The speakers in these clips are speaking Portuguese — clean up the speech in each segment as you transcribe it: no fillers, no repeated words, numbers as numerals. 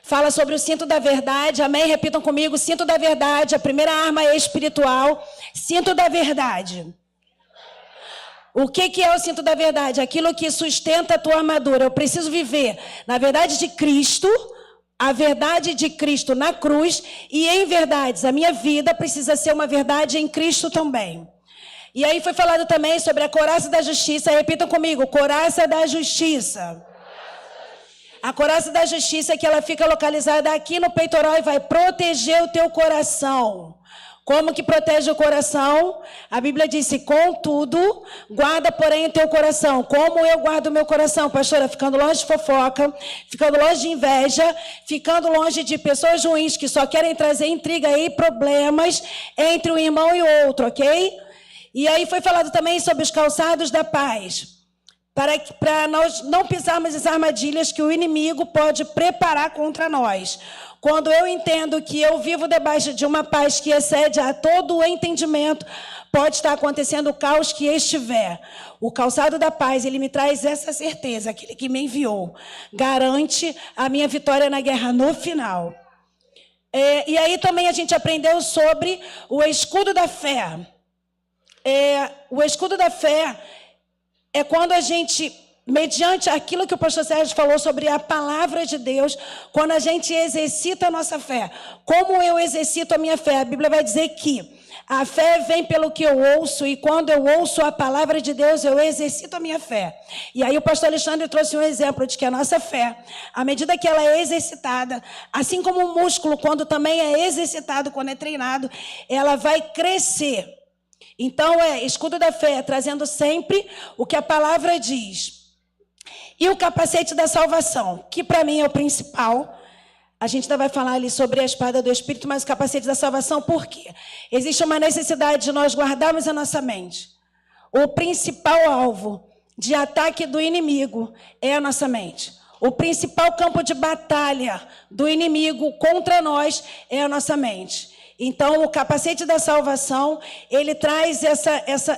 fala sobre o cinto da verdade. Amém? Repitam comigo, cinto da verdade. A primeira arma é espiritual. Cinto da verdade. O que é o cinto da verdade? Aquilo que sustenta a tua armadura. Eu preciso viver na verdade de Cristo, a verdade de Cristo na cruz, e em verdades. A minha vida precisa ser uma verdade em Cristo também. E aí foi falado também sobre a couraça da justiça. Repitam comigo, couraça da justiça. A couraça da justiça é que ela fica localizada aqui no peitoral e vai proteger o teu coração. Como que protege o coração? A Bíblia disse, contudo, guarda porém o teu coração. Como eu guardo o meu coração, pastora? Ficando longe de fofoca, ficando longe de inveja, ficando longe de pessoas ruins que só querem trazer intriga e problemas entre um irmão e outro, ok? E aí foi falado também sobre os calçados da paz. Para nós não pisarmos as armadilhas que o inimigo pode preparar contra nós. Quando eu entendo que eu vivo debaixo de uma paz que excede a todo o entendimento, pode estar acontecendo o caos que estiver. O calçado da paz, ele me traz essa certeza, aquele que me enviou, garante a minha vitória na guerra no final. E aí também a gente aprendeu sobre o escudo da fé. O escudo da fé é quando a gente, mediante aquilo que o pastor Sérgio falou sobre a palavra de Deus, quando a gente exercita a nossa fé. Como eu exercito a minha fé? A Bíblia vai dizer que a fé vem pelo que eu ouço, e quando eu ouço a palavra de Deus, eu exercito a minha fé. E aí o pastor Alexandre trouxe um exemplo de que a nossa fé, à medida que ela é exercitada, assim como o músculo, quando também é exercitado, quando é treinado, ela vai crescer. Então, escudo da fé, trazendo sempre o que a palavra diz. E o capacete da salvação, que para mim é o principal. A gente ainda vai falar ali sobre a espada do Espírito, mas o capacete da salvação, por quê? Existe uma necessidade de nós guardarmos a nossa mente. O principal alvo de ataque do inimigo é a nossa mente. O principal campo de batalha do inimigo contra nós é a nossa mente. Então, o capacete da salvação, ele traz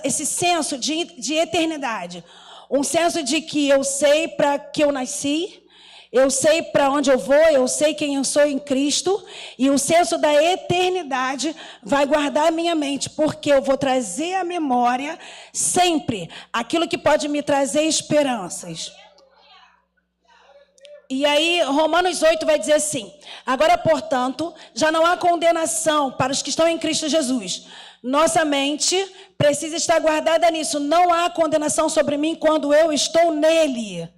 esse senso de eternidade. Um senso de que eu sei para que eu nasci, eu sei para onde eu vou, eu sei quem eu sou em Cristo, e o senso da eternidade vai guardar a minha mente, porque eu vou trazer à memória sempre aquilo que pode me trazer esperanças. E aí, Romanos 8 vai dizer assim, agora, portanto, já não há condenação para os que estão em Cristo Jesus. Nossa mente precisa estar guardada nisso. Não há condenação sobre mim quando eu estou nele.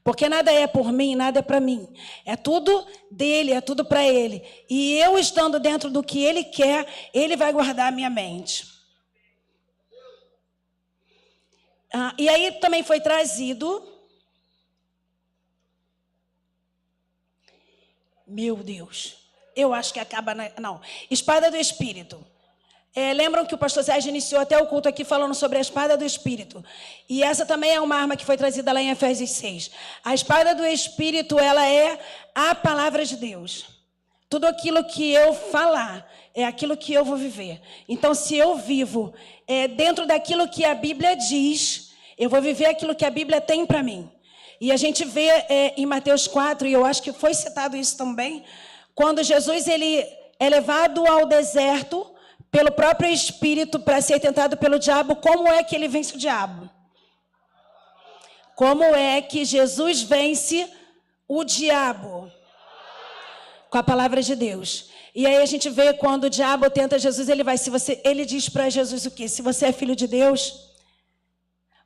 Porque nada é por mim, nada é para mim. É tudo dele, é tudo para ele. E eu estando dentro do que ele quer, ele vai guardar a minha mente. E aí também foi trazido... Meu Deus, eu acho que acaba... Não, espada do Espírito. Lembram que o pastor Sérgio iniciou até o culto aqui falando sobre a espada do Espírito. E essa também é uma arma que foi trazida lá em Efésios 6. A espada do Espírito, ela é a palavra de Deus. Tudo aquilo que eu falar é aquilo que eu vou viver. Então, se eu vivo dentro daquilo que a Bíblia diz, eu vou viver aquilo que a Bíblia tem para mim. E a gente vê em Mateus 4, e eu acho que foi citado isso também, quando Jesus ele é levado ao deserto pelo próprio Espírito para ser tentado pelo diabo, como é que ele vence o diabo? Como é que Jesus vence o diabo? Com a palavra de Deus. E aí a gente vê quando o diabo tenta Jesus, ele diz para Jesus o quê? Se você é filho de Deus...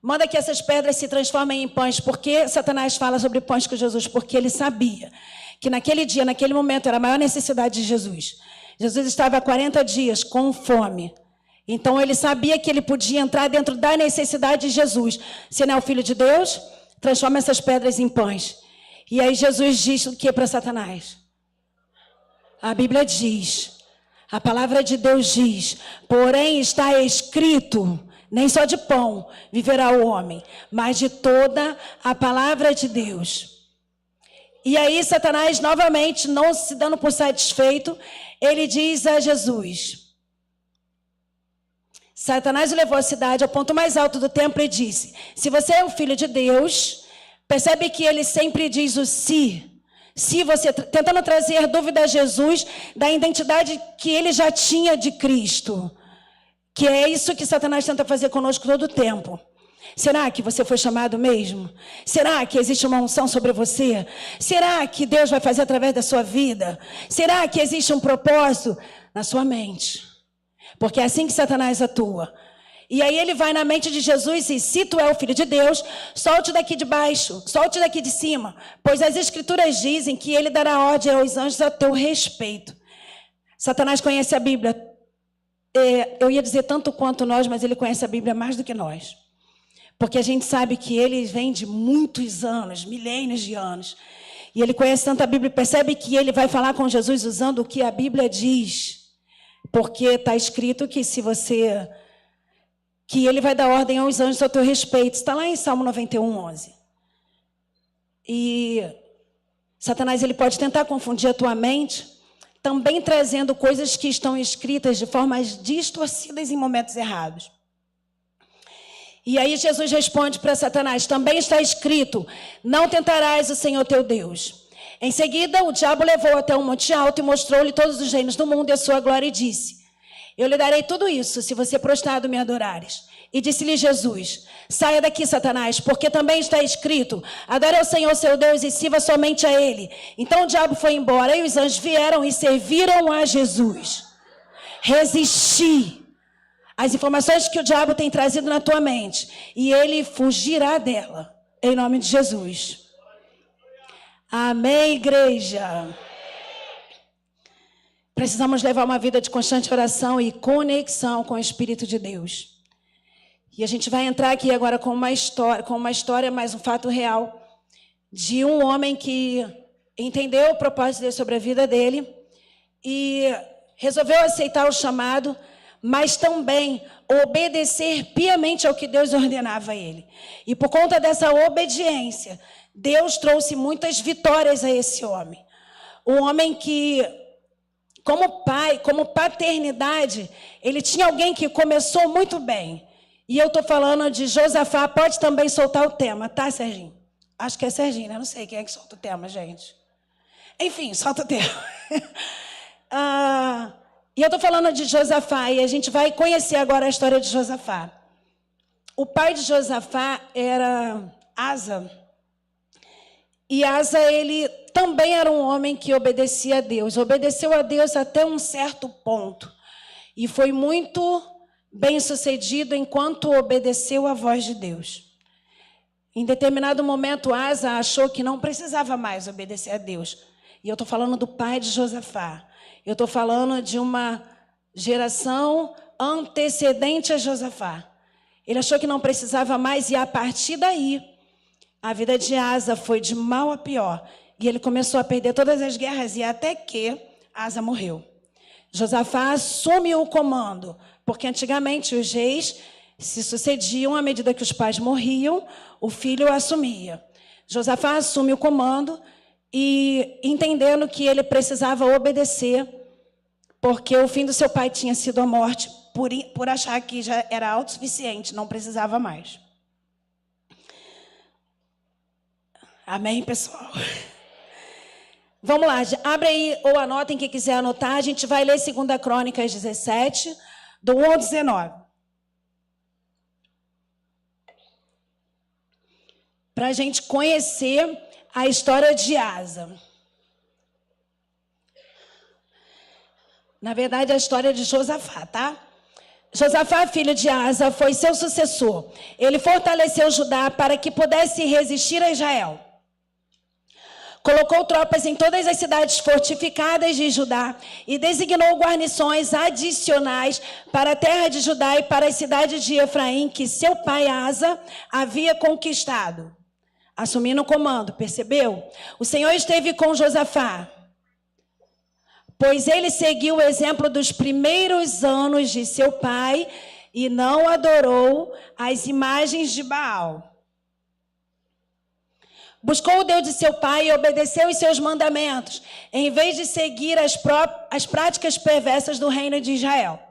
Manda que essas pedras se transformem em pães. Por que Satanás fala sobre pães com Jesus? Porque ele sabia que naquele dia, naquele momento, era a maior necessidade de Jesus. Jesus estava há 40 dias com fome. Então, ele sabia que ele podia entrar dentro da necessidade de Jesus. Se não é o Filho de Deus, transforma essas pedras em pães. E aí Jesus diz o que para Satanás? A Bíblia diz, a palavra de Deus diz, porém está escrito... Nem só de pão viverá o homem, mas de toda a palavra de Deus. E aí Satanás, novamente, não se dando por satisfeito, ele diz a Jesus. Satanás o levou à cidade, ao ponto mais alto do templo, e disse, se você é o filho de Deus, percebe que ele sempre diz o se. Se você tentando trazer dúvida a Jesus da identidade que ele já tinha de Cristo, que é isso que Satanás tenta fazer conosco todo o tempo. Será que você foi chamado mesmo? Será que existe uma unção sobre você? Será que Deus vai fazer através da sua vida? Será que existe um propósito na sua mente? Porque é assim que Satanás atua. E aí ele vai na mente de Jesus e, se tu é o Filho de Deus, solte daqui de baixo, solte daqui de cima, pois as Escrituras dizem que ele dará ordem aos anjos a teu respeito. Satanás conhece a Bíblia, eu ia dizer tanto quanto nós, mas ele conhece a Bíblia mais do que nós. Porque a gente sabe que ele vem de muitos anos, milênios de anos. E ele conhece tanto a Bíblia, percebe que ele vai falar com Jesus usando o que a Bíblia diz. Porque está escrito que que ele vai dar ordem aos anjos a teu respeito. Está lá em Salmo 91, 11. E Satanás ele pode tentar confundir a tua mente, também trazendo coisas que estão escritas de formas distorcidas em momentos errados. E aí Jesus responde para Satanás, também está escrito, não tentarás o Senhor teu Deus. Em seguida, o diabo levou até um monte alto e mostrou-lhe todos os reinos do mundo e a sua glória e disse, eu lhe darei tudo isso, se você prostrado me adorares. E disse-lhe Jesus, saia daqui, Satanás, porque também está escrito, adore ao Senhor seu Deus e sirva somente a Ele. Então o diabo foi embora e os anjos vieram e serviram a Jesus. Resistir às informações que o diabo tem trazido na tua mente e ele fugirá dela, em nome de Jesus. Amém, igreja? Precisamos levar uma vida de constante oração e conexão com o Espírito de Deus. E a gente vai entrar aqui agora com uma história, mais um fato real, de um homem que entendeu o propósito de Deus sobre a vida dele e resolveu aceitar o chamado, mas também obedecer piamente ao que Deus ordenava a ele. E por conta dessa obediência, Deus trouxe muitas vitórias a esse homem. Um homem que, como pai, como paternidade, ele tinha alguém que começou muito bem. E eu estou falando de Josafá, pode também soltar o tema, tá, Serginho? Acho que é Serginho, né? Não sei quem é que solta o tema, gente. Enfim, solta o tema. E eu estou falando de Josafá, e a gente vai conhecer agora a história de Josafá. O pai de Josafá era Asa. E Asa, ele também era um homem que obedecia a Deus. Obedeceu a Deus até um certo ponto. E foi muito bem-sucedido enquanto obedeceu a voz de Deus. Em determinado momento, Asa achou que não precisava mais obedecer a Deus. E eu estou falando do pai de Josafá. Eu estou falando de uma geração antecedente a Josafá. Ele achou que não precisava mais e a partir daí, a vida de Asa foi de mal a pior. E ele começou a perder todas as guerras e até que Asa morreu. Josafá assume o comando, porque antigamente os reis se sucediam à medida que os pais morriam, o filho assumia. Josafá assume o comando e entendendo que ele precisava obedecer, porque o fim do seu pai tinha sido a morte, por achar que já era autossuficiente, não precisava mais. Amém, pessoal? Vamos lá, abre aí ou anotem quem quiser anotar, a gente vai ler 2 Crônicas 17, do 1 ao 19. Para a gente conhecer a história de Asa. Na verdade, a história de Josafá, tá? Josafá, filho de Asa, foi seu sucessor. Ele fortaleceu Judá para que pudesse resistir a Israel. Colocou tropas em todas as cidades fortificadas de Judá e designou guarnições adicionais para a terra de Judá e para as cidades de Efraim, que seu pai Asa havia conquistado. Assumindo o comando, percebeu? O Senhor esteve com Josafá, pois ele seguiu o exemplo dos primeiros anos de seu pai e não adorou as imagens de Baal. Buscou o Deus de seu pai e obedeceu os seus mandamentos, em vez de seguir as práticas perversas do reino de Israel.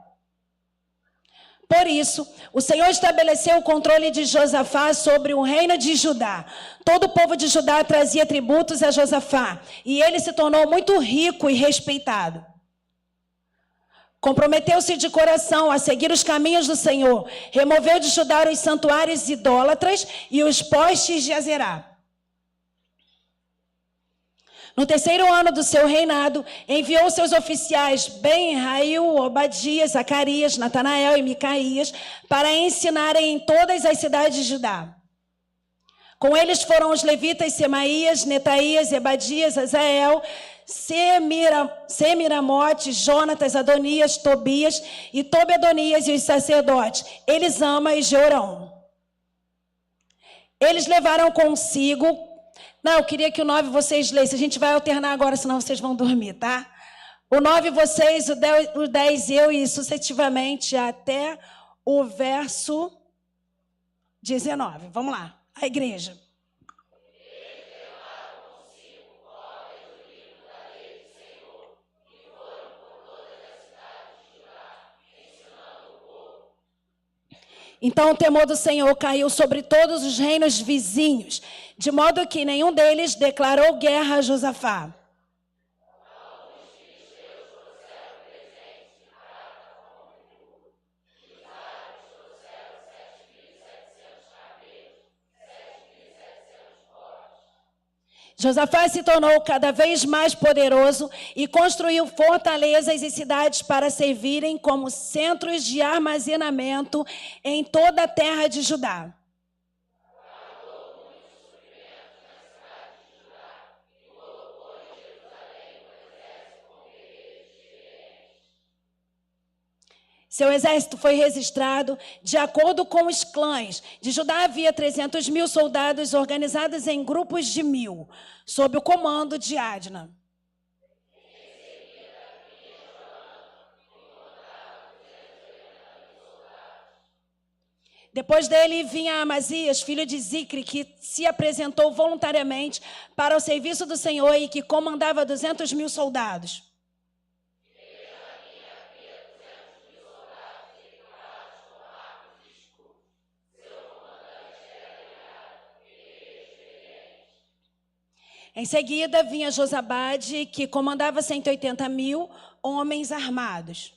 Por isso, o Senhor estabeleceu o controle de Josafá sobre o reino de Judá. Todo o povo de Judá trazia tributos a Josafá, e ele se tornou muito rico e respeitado. Comprometeu-se de coração a seguir os caminhos do Senhor. Removeu de Judá os santuários idólatras e os postes de Azerá. No terceiro ano do seu reinado, enviou seus oficiais Ben-Rail, Obadias, Zacarias, Natanael e Micaías para ensinarem em todas as cidades de Judá. Com eles foram os levitas Semaías, Netaías, Ebadias, Azael, Semiramote, Jonatas, Adonias, Tobias e Tobedonias e os sacerdotes, Elisama e Jorão. Eles levaram consigo... Não, eu queria que o 9 vocês lessem. A gente vai alternar agora, senão vocês vão dormir, tá? O 9 vocês, o 10 eu e sucessivamente até o verso 19. Vamos lá, a igreja. Então o temor do Senhor caiu sobre todos os reinos vizinhos, de modo que nenhum deles declarou guerra a Josafá. Josafá se tornou cada vez mais poderoso e construiu fortalezas e cidades para servirem como centros de armazenamento em toda a terra de Judá. Seu exército foi registrado de acordo com os clãs. De Judá havia 300.000 soldados organizados em grupos de 1.000, sob o comando de Adna. Depois dele vinha Amazias, filho de Zicre, que se apresentou voluntariamente para o serviço do Senhor e que comandava 200.000 soldados. Em seguida, vinha Josabade, que comandava 180.000 homens armados.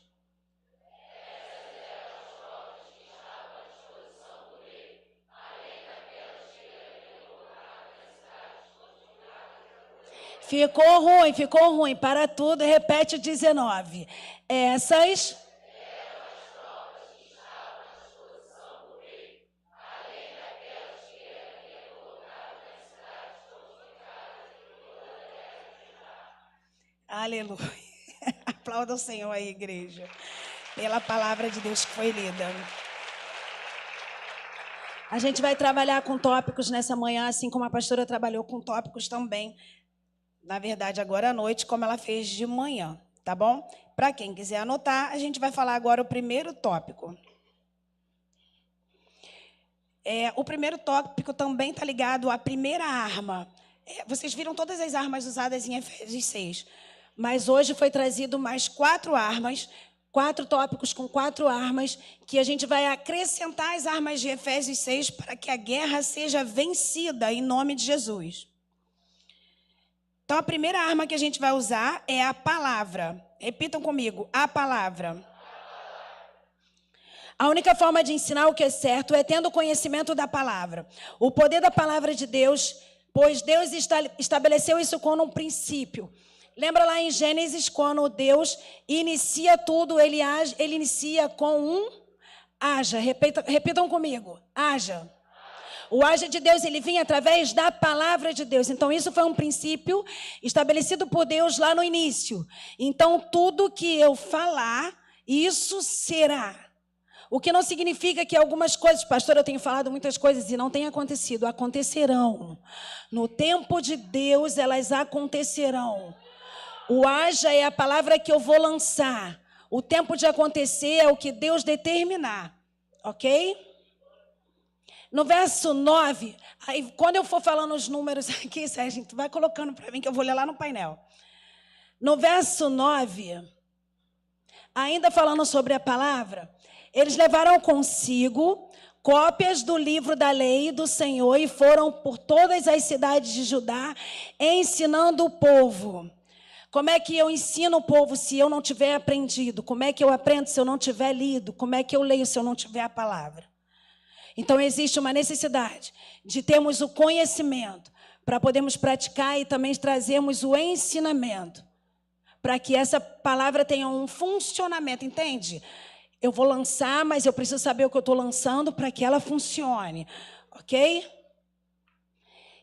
Ficou ruim, para tudo, repete o 19. Essas... Aleluia. Aplauda o Senhor aí, igreja, pela palavra de Deus que foi lida. A gente vai trabalhar com tópicos nessa manhã, assim como a pastora trabalhou com tópicos também. Na verdade, agora à noite, como ela fez de manhã, tá bom? Para quem quiser anotar, a gente vai falar agora o primeiro tópico. O primeiro tópico também está ligado à primeira arma. Vocês viram todas as armas usadas em Efésios 6. Mas hoje foi trazido mais 4 armas, 4 tópicos com 4 armas, que a gente vai acrescentar as armas de Efésios 6 para que a guerra seja vencida em nome de Jesus. Então, a primeira arma que a gente vai usar é a palavra. Repitam comigo, a palavra. A única forma de ensinar o que é certo é tendo conhecimento da palavra. O poder da palavra de Deus, pois Deus estabeleceu isso como um princípio. Lembra lá em Gênesis, quando Deus inicia tudo, ele inicia com um haja. Repitam comigo, haja. O haja de Deus, ele vinha através da palavra de Deus. Então, isso foi um princípio estabelecido por Deus lá no início. Então, tudo que eu falar, isso será. O que não significa que algumas coisas, pastor, eu tenho falado muitas coisas e não tem acontecido, acontecerão. No tempo de Deus, elas acontecerão. O haja é a palavra que eu vou lançar. O tempo de acontecer é o que Deus determinar. Ok? No verso 9, aí, quando eu for falando os números aqui, Sérgio, tu vai colocando para mim que eu vou ler lá no painel. No verso 9, ainda falando sobre a palavra, Eles levaram consigo cópias do livro da lei do Senhor e foram por todas as cidades de Judá, ensinando o povo. Como é que eu ensino o povo se eu não tiver aprendido? Como é que eu aprendo se eu não tiver lido? Como é que eu leio se eu não tiver a palavra? Então, existe uma necessidade de termos o conhecimento para podermos praticar e também trazermos o ensinamento, para que essa palavra tenha um funcionamento, entende? Eu vou lançar, mas eu preciso saber o que eu estou lançando para que ela funcione, ok?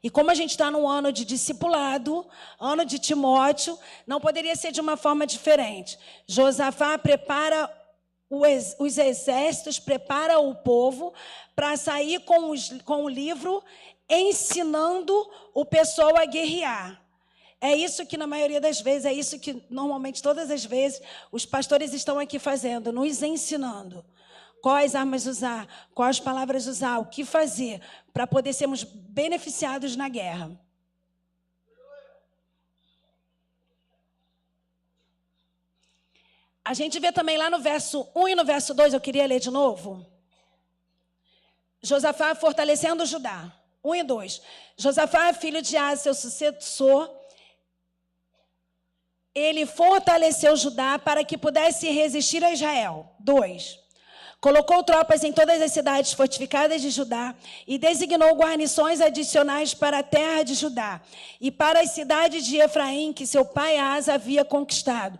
E como a gente está num ano de discipulado, ano de Timóteo, não poderia ser de uma forma diferente. Josafá prepara os exércitos, prepara o povo para sair com o livro, ensinando o pessoal a guerrear. É isso que, na maioria das vezes, é isso que, normalmente, todas as vezes, os pastores estão aqui fazendo, nos ensinando. Quais armas usar, quais palavras usar, o que fazer, para poder sermos beneficiados na guerra. A gente vê também lá no verso 1 e no verso 2, eu queria ler de novo. Josafá fortalecendo Judá. 1 e 2. Josafá, filho de Asa, seu sucessor, ele fortaleceu Judá para que pudesse resistir a Israel. 2. Colocou tropas em todas as cidades fortificadas de Judá e designou guarnições adicionais para a terra de Judá e para as cidades de Efraim que seu pai Asa havia conquistado.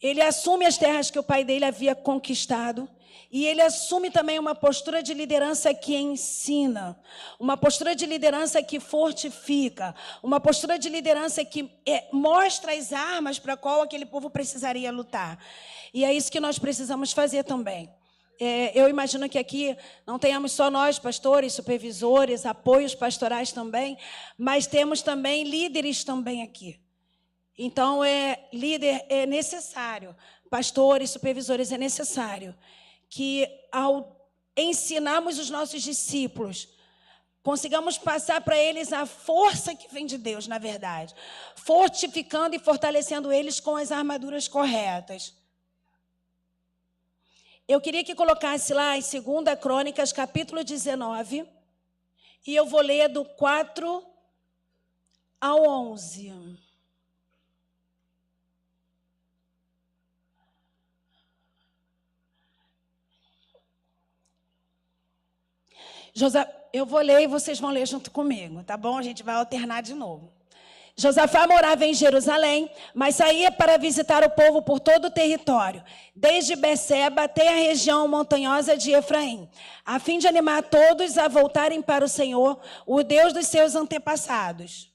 Ele assume as terras que o pai dele havia conquistado e ele assume também uma postura de liderança que ensina, uma postura de liderança que fortifica, uma postura de liderança que mostra as armas para qual aquele povo precisaria lutar. E é isso que nós precisamos fazer também. Eu imagino que aqui não tenhamos só nós, pastores, supervisores, apoios pastorais também, mas temos também líderes também aqui. Então, líder é necessário, pastores, supervisores, é necessário que, ao ensinarmos os nossos discípulos, consigamos passar para eles a força que vem de Deus, na verdade, fortificando e fortalecendo eles com as armaduras corretas. Eu queria que colocasse lá em 2 Crônicas, capítulo 19, e eu vou ler do 4 ao 11. Eu vou ler e vocês vão ler junto comigo, tá bom? A gente vai alternar de novo. Josafá morava em Jerusalém, mas saía para visitar o povo por todo o território, desde Beceba até a região montanhosa de Efraim, a fim de animar todos a voltarem para o Senhor, o Deus dos seus antepassados.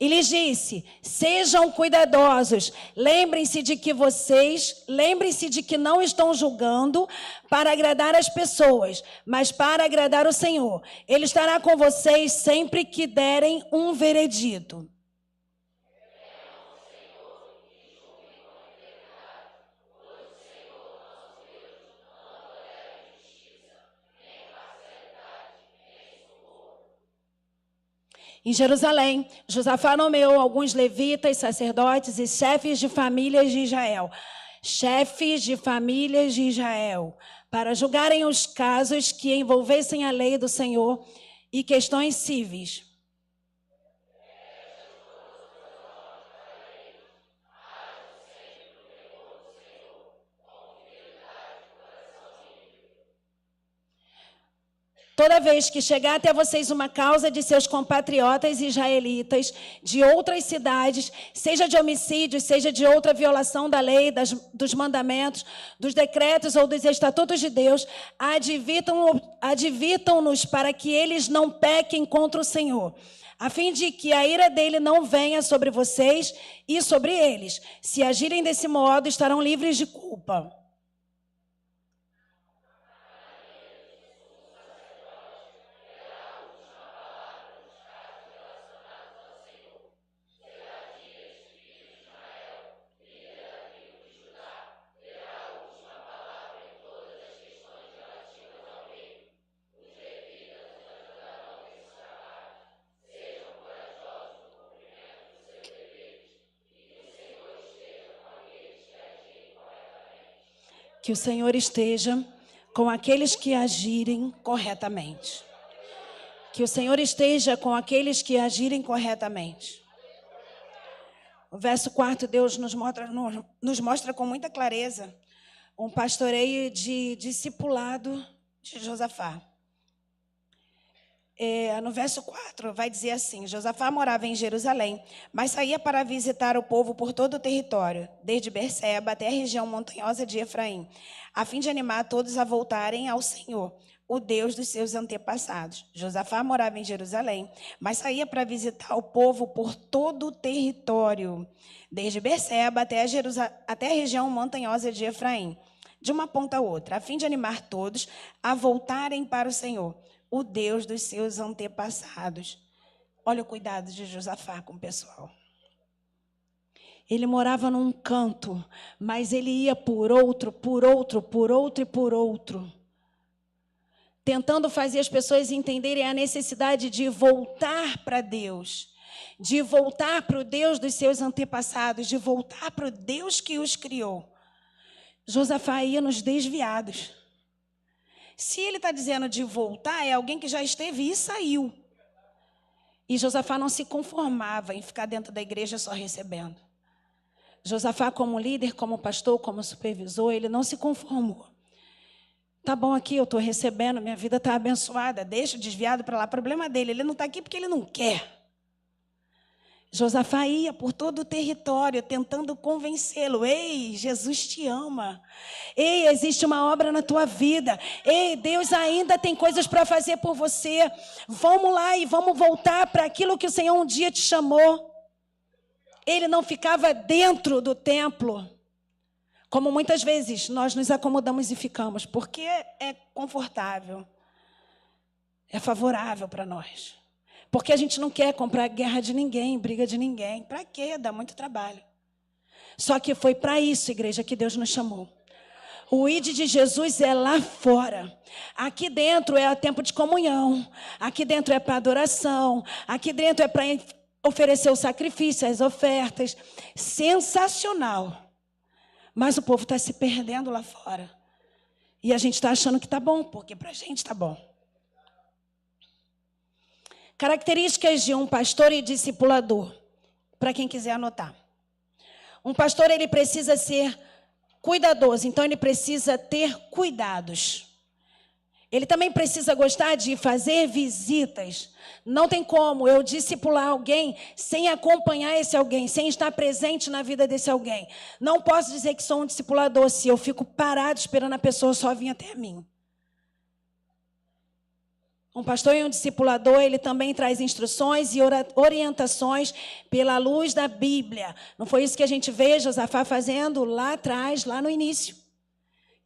E lhes disse: sejam cuidadosos, lembrem-se de que não estão julgando para agradar as pessoas, mas para agradar o Senhor. Ele estará com vocês sempre que derem um veredito. Em Jerusalém, Josafá nomeou alguns levitas, sacerdotes e chefes de famílias de Israel. Chefes de famílias de Israel, para julgarem os casos que envolvessem a lei do Senhor e questões cíveis. Toda vez que chegar até vocês uma causa de seus compatriotas israelitas de outras cidades, seja de homicídio, seja de outra violação da lei, dos mandamentos, dos decretos ou dos estatutos de Deus, advirtam-nos para que eles não pequem contra o Senhor, a fim de que a ira dele não venha sobre vocês e sobre eles. Se agirem desse modo, estarão livres de culpa. Que o Senhor esteja com aqueles que agirem corretamente. Que o Senhor esteja com aqueles que agirem corretamente. O verso 4, Deus nos mostra com muita clareza um pastoreio de discipulado de Josafá. No verso 4 vai dizer assim: Josafá morava em Jerusalém, mas saía para visitar o povo por todo o território, desde Berseba até a região montanhosa de Efraim, a fim de animar todos a voltarem ao Senhor, o Deus dos seus antepassados. Josafá morava em Jerusalém, mas saía para visitar o povo por todo o território, desde Berseba até a região montanhosa de Efraim, de uma ponta a outra, a fim de animar todos a voltarem para o Senhor, o Deus dos seus antepassados. Olha o cuidado de Josafá com o pessoal. Ele morava num canto, mas ele ia por outro, tentando fazer as pessoas entenderem a necessidade de voltar para Deus, de voltar para o Deus dos seus antepassados, de voltar para o Deus que os criou. Josafá ia nos desviados. Se ele está dizendo de voltar, é alguém que já esteve e saiu. E Josafá não se conformava em ficar dentro da igreja só recebendo. Josafá, como líder, como pastor, como supervisor, ele não se conformou. Tá bom aqui, eu estou recebendo, minha vida está abençoada, deixa o desviado para lá, problema dele, ele não está aqui porque ele não quer. Josafá ia por todo o território tentando convencê-lo. Ei, Jesus te ama. Ei, existe uma obra na tua vida. Ei, Deus ainda tem coisas para fazer por você. Vamos lá e vamos voltar para aquilo que o Senhor um dia te chamou. Ele não ficava dentro do templo, como muitas vezes nós nos acomodamos e ficamos, porque é confortável, é favorável para nós. Porque a gente não quer comprar guerra de ninguém, briga de ninguém. Para quê? Dá muito trabalho. Só que foi para isso, igreja, que Deus nos chamou. O ID de Jesus é lá fora. Aqui dentro é o tempo de comunhão. Aqui dentro é para adoração. Aqui dentro é para oferecer o sacrifício, as ofertas. Sensacional. Mas o povo está se perdendo lá fora. E a gente está achando que está bom, porque para a gente está bom. Características de um pastor e discipulador, para quem quiser anotar. Um pastor, ele precisa ser cuidadoso, então ele precisa ter cuidados. Ele também precisa gostar de fazer visitas. Não tem como eu discipular alguém sem acompanhar esse alguém, sem estar presente na vida desse alguém. Não posso dizer que sou um discipulador se eu fico parado esperando a pessoa só vir até mim. Um pastor e um discipulador, ele também traz instruções e orientações pela luz da Bíblia. Não foi isso que a gente vê Josafá fazendo lá atrás, lá no início?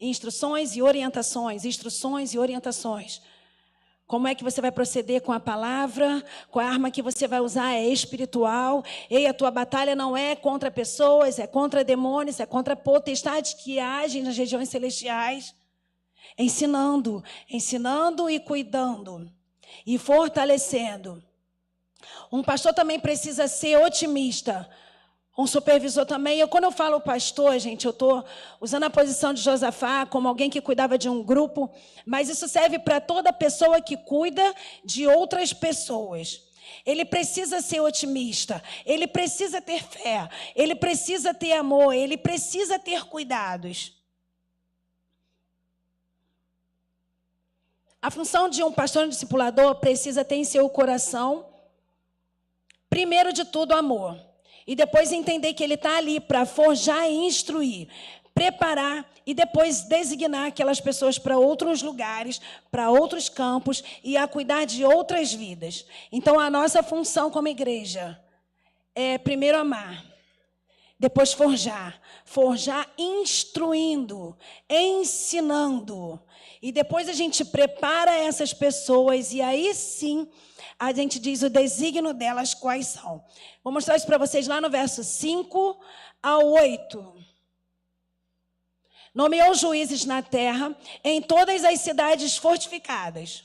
Instruções e orientações, instruções e orientações. Como é que você vai proceder com a palavra? Qual a arma que você vai usar é espiritual. Ei, a tua batalha não é contra pessoas, é contra demônios, é contra potestades que agem nas regiões celestiais. Ensinando e cuidando e fortalecendo. Um pastor também precisa ser otimista. Um supervisor também. Quando eu falo pastor, gente, eu estou usando a posição de Josafá como alguém que cuidava de um grupo, mas isso serve para toda pessoa que cuida de outras pessoas. Ele precisa ser otimista, ele precisa ter fé, ele precisa ter amor, ele precisa ter cuidados. A função de um pastor e um discipulador precisa ter em seu coração, primeiro de tudo, amor. E depois entender que ele está ali para forjar e instruir, preparar e depois designar aquelas pessoas para outros lugares, para outros campos e a cuidar de outras vidas. Então, a nossa função como igreja é primeiro amar, depois forjar instruindo, ensinando. E depois a gente prepara essas pessoas e aí sim a gente diz o desígnio delas quais são. Vou mostrar isso para vocês lá no verso 5 a 8. Nomeou juízes na terra em todas as cidades fortificadas.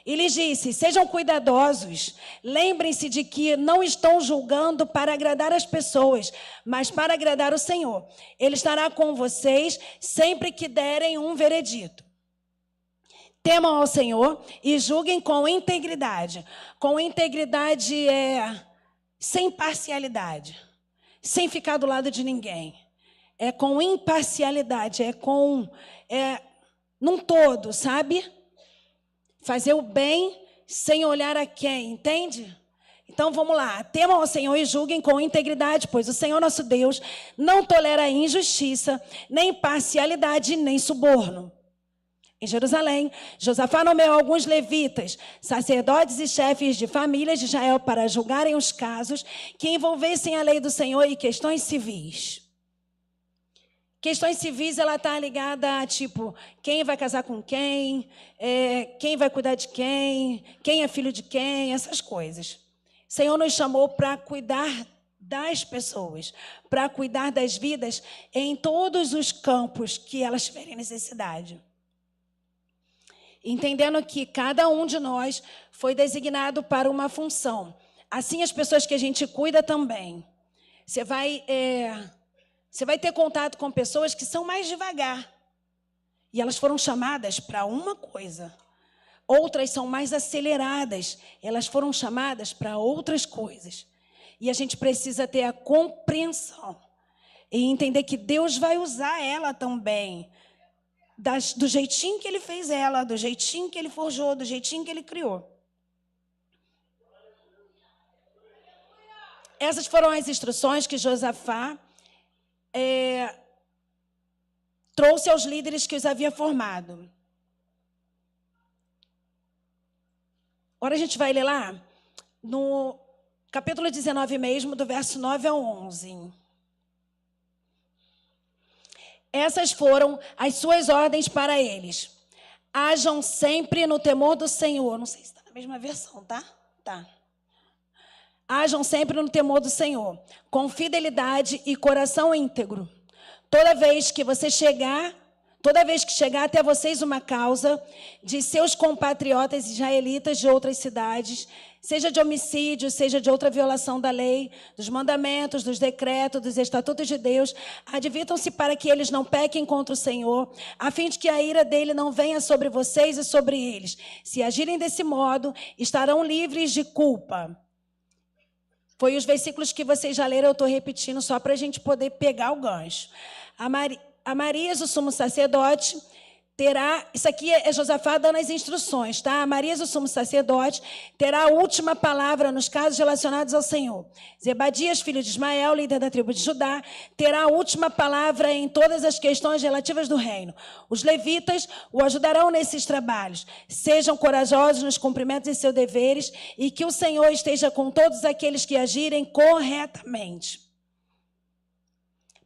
E lhes disse: sejam cuidadosos, lembrem-se de que não estão julgando para agradar as pessoas, mas para agradar o Senhor. Ele estará com vocês sempre que derem um veredito. Temam ao Senhor e julguem com integridade. Com integridade sem parcialidade, sem ficar do lado de ninguém. É com imparcialidade, num todo, sabe? Fazer o bem sem olhar a quem, entende? Então, vamos lá. Temam ao Senhor e julguem com integridade, pois o Senhor nosso Deus não tolera injustiça, nem parcialidade, nem suborno. Em Jerusalém, Josafá nomeou alguns levitas, sacerdotes e chefes de famílias de Israel para julgarem os casos que envolvessem a lei do Senhor e questões civis. Questões civis, ela está ligada a, tipo, quem vai casar com quem vai cuidar de quem é filho de quem, essas coisas. O Senhor nos chamou para cuidar das pessoas, para cuidar das vidas em todos os campos que elas tiverem necessidade. Entendendo que cada um de nós foi designado para uma função. Assim, as pessoas que a gente cuida também. Você vai ter contato com pessoas que são mais devagar. E elas foram chamadas para uma coisa. Outras são mais aceleradas. Elas foram chamadas para outras coisas. E a gente precisa ter a compreensão. E entender que Deus vai usar ela também. Do jeitinho que Ele fez ela, do jeitinho que Ele forjou, do jeitinho que Ele criou. Essas foram as instruções que Josafá trouxe aos líderes que os havia formado. Agora a gente vai ler lá, no capítulo 19 mesmo, do verso 9 ao 11. Essas foram as suas ordens para eles. Hajam sempre no temor do Senhor. Não sei se está na mesma versão, tá? Tá. Hajam sempre no temor do Senhor, com fidelidade e coração íntegro. Toda vez que chegar até vocês uma causa de seus compatriotas israelitas de outras cidades, seja de homicídio, seja de outra violação da lei, dos mandamentos, dos decretos, dos estatutos de Deus, advirtam-se para que eles não pequem contra o Senhor, a fim de que a ira dele não venha sobre vocês e sobre eles. Se agirem desse modo, estarão livres de culpa. Foi os versículos que vocês já leram, eu estou repetindo só para a gente poder pegar o gancho. Amarias, o sumo sacerdote, terá... Isso aqui é Josafá dando as instruções, tá? Amarias, o sumo sacerdote, terá a última palavra nos casos relacionados ao Senhor. Zebadias, filho de Ismael, líder da tribo de Judá, terá a última palavra em todas as questões relativas do reino. Os levitas o ajudarão nesses trabalhos. Sejam corajosos nos cumprimentos de seus deveres e que o Senhor esteja com todos aqueles que agirem corretamente.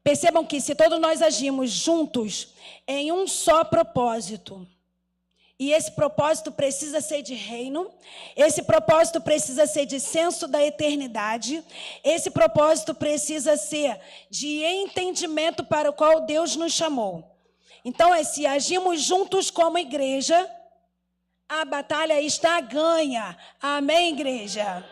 Percebam que se todos nós agimos juntos em um só propósito, e esse propósito precisa ser de reino, esse propósito precisa ser de senso da eternidade, esse propósito precisa ser de entendimento para o qual Deus nos chamou. Então, se agimos juntos como igreja, a batalha está ganha. Amém, igreja?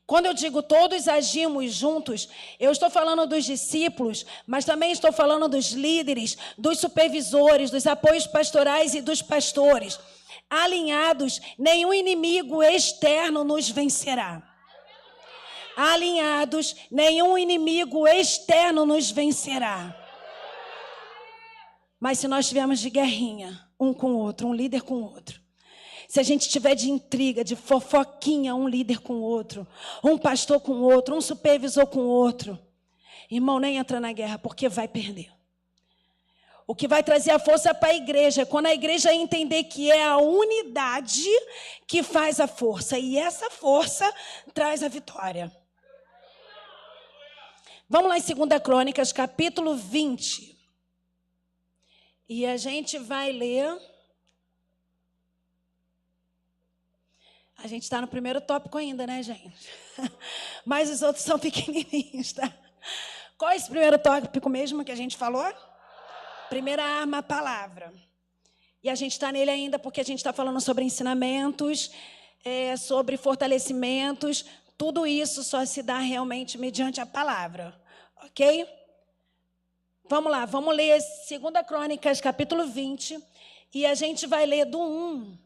Quando eu digo todos agimos juntos, eu estou falando dos discípulos, mas também estou falando dos líderes, dos supervisores, dos apoios pastorais e dos pastores. Alinhados, nenhum inimigo externo nos vencerá. Alinhados, nenhum inimigo externo nos vencerá. Mas se nós tivermos de guerrinha, um com o outro, um líder com o outro, se a gente tiver de intriga, de fofoquinha, um líder com o outro, um pastor com o outro, um supervisor com o outro, irmão, nem entra na guerra, porque vai perder. O que vai trazer a força para a igreja é quando a igreja entender que é a unidade que faz a força, e essa força traz a vitória. Vamos lá em 2 Crônicas, capítulo 20. E a gente vai ler... A gente está no primeiro tópico ainda, né, gente? Mas os outros são pequenininhos, tá? Qual é esse primeiro tópico mesmo que a gente falou? Primeira arma, a palavra. E a gente está nele ainda porque a gente está falando sobre ensinamentos, sobre fortalecimentos. Tudo isso só se dá realmente mediante a palavra. Ok? Vamos lá, vamos ler 2 Crônicas, capítulo 20. E a gente vai ler do 1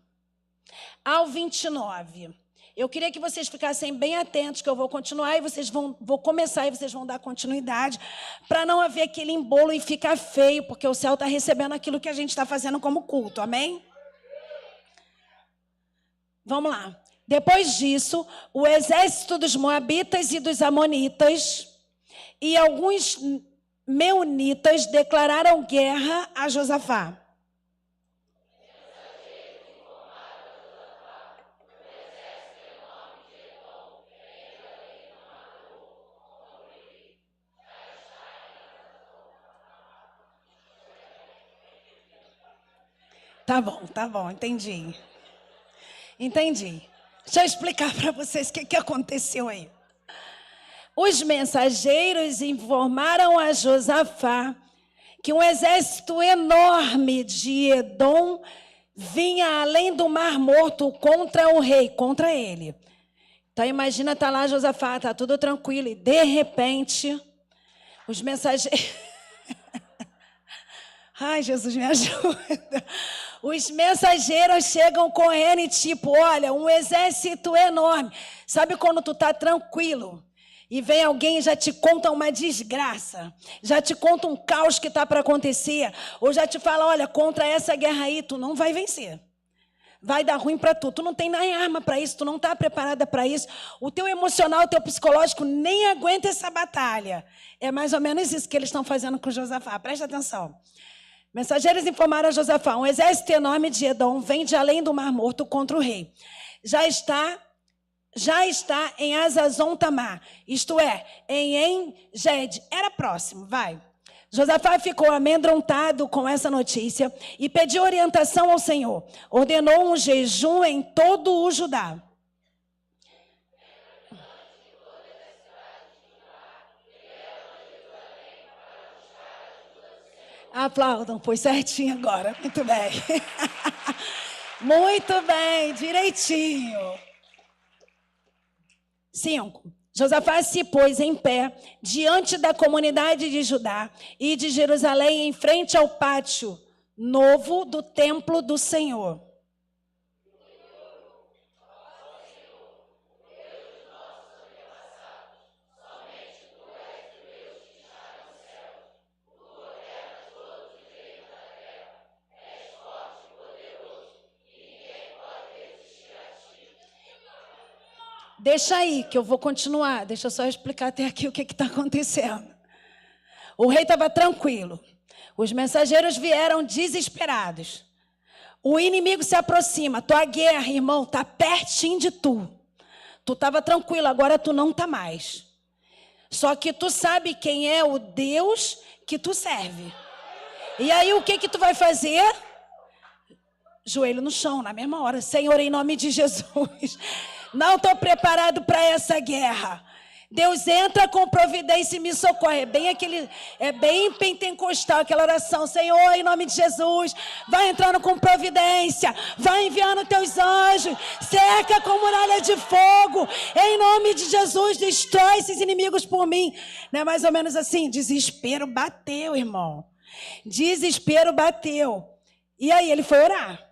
ao 29. Eu queria que vocês ficassem bem atentos, que eu vou continuar e vou começar e vocês vão dar continuidade, para não haver aquele embolo e ficar feio, porque o céu está recebendo aquilo que a gente está fazendo como culto, amém? Vamos lá. Depois disso, o exército dos Moabitas e dos Amonitas e alguns meunitas declararam guerra a Josafá. Tá bom, entendi. Deixa eu explicar para vocês o que aconteceu aí. Os mensageiros informaram a Josafá que um exército enorme de Edom vinha além do Mar Morto contra o rei, contra ele. Então imagina, tá lá Josafá, tá tudo tranquilo, e de repente, os mensageiros... Ai, Jesus, me ajuda. Os mensageiros chegam correndo e tipo, olha, um exército enorme. Sabe quando tu tá tranquilo e vem alguém e já te conta uma desgraça, já te conta um caos que tá para acontecer, ou já te fala, olha, contra essa guerra aí, tu não vai vencer. Vai dar ruim para tu. Tu não tem nem arma para isso, tu não tá preparada para isso. O teu emocional, o teu psicológico nem aguenta essa batalha. É mais ou menos isso que eles estão fazendo com Josafá. Presta atenção. Mensageiros informaram a Josafá, um exército enorme de Edom vem de além do Mar Morto contra o rei. Já está em Azazon Tamar, isto é, em En-Ged. Era próximo, vai. Josafá ficou amedrontado com essa notícia e pediu orientação ao Senhor. Ordenou um jejum em todo o Judá. Aplaudam, foi certinho agora. Muito bem. Muito bem, direitinho. 5. Josafá se pôs em pé diante da comunidade de Judá e de Jerusalém em frente ao pátio novo do templo do Senhor. Deixa aí, que eu vou continuar. Deixa eu só explicar até aqui o que está acontecendo. O rei estava tranquilo. Os mensageiros vieram desesperados. O inimigo se aproxima. Tua guerra, irmão, está pertinho de tu. Tu estava tranquilo, agora tu não está mais. Só que tu sabe quem é o Deus que tu serve. E aí o que tu vai fazer? Joelho no chão, na mesma hora. Senhor, em nome de Jesus... Não estou preparado para essa guerra. Deus entra com providência e me socorre. É bem pentecostal aquela oração. Senhor, em nome de Jesus, vai entrando com providência. Vai enviando teus anjos. Cerca com muralha de fogo. Em nome de Jesus, destrói esses inimigos por mim. Não é mais ou menos assim? Desespero bateu, irmão. Desespero bateu. E aí ele foi orar.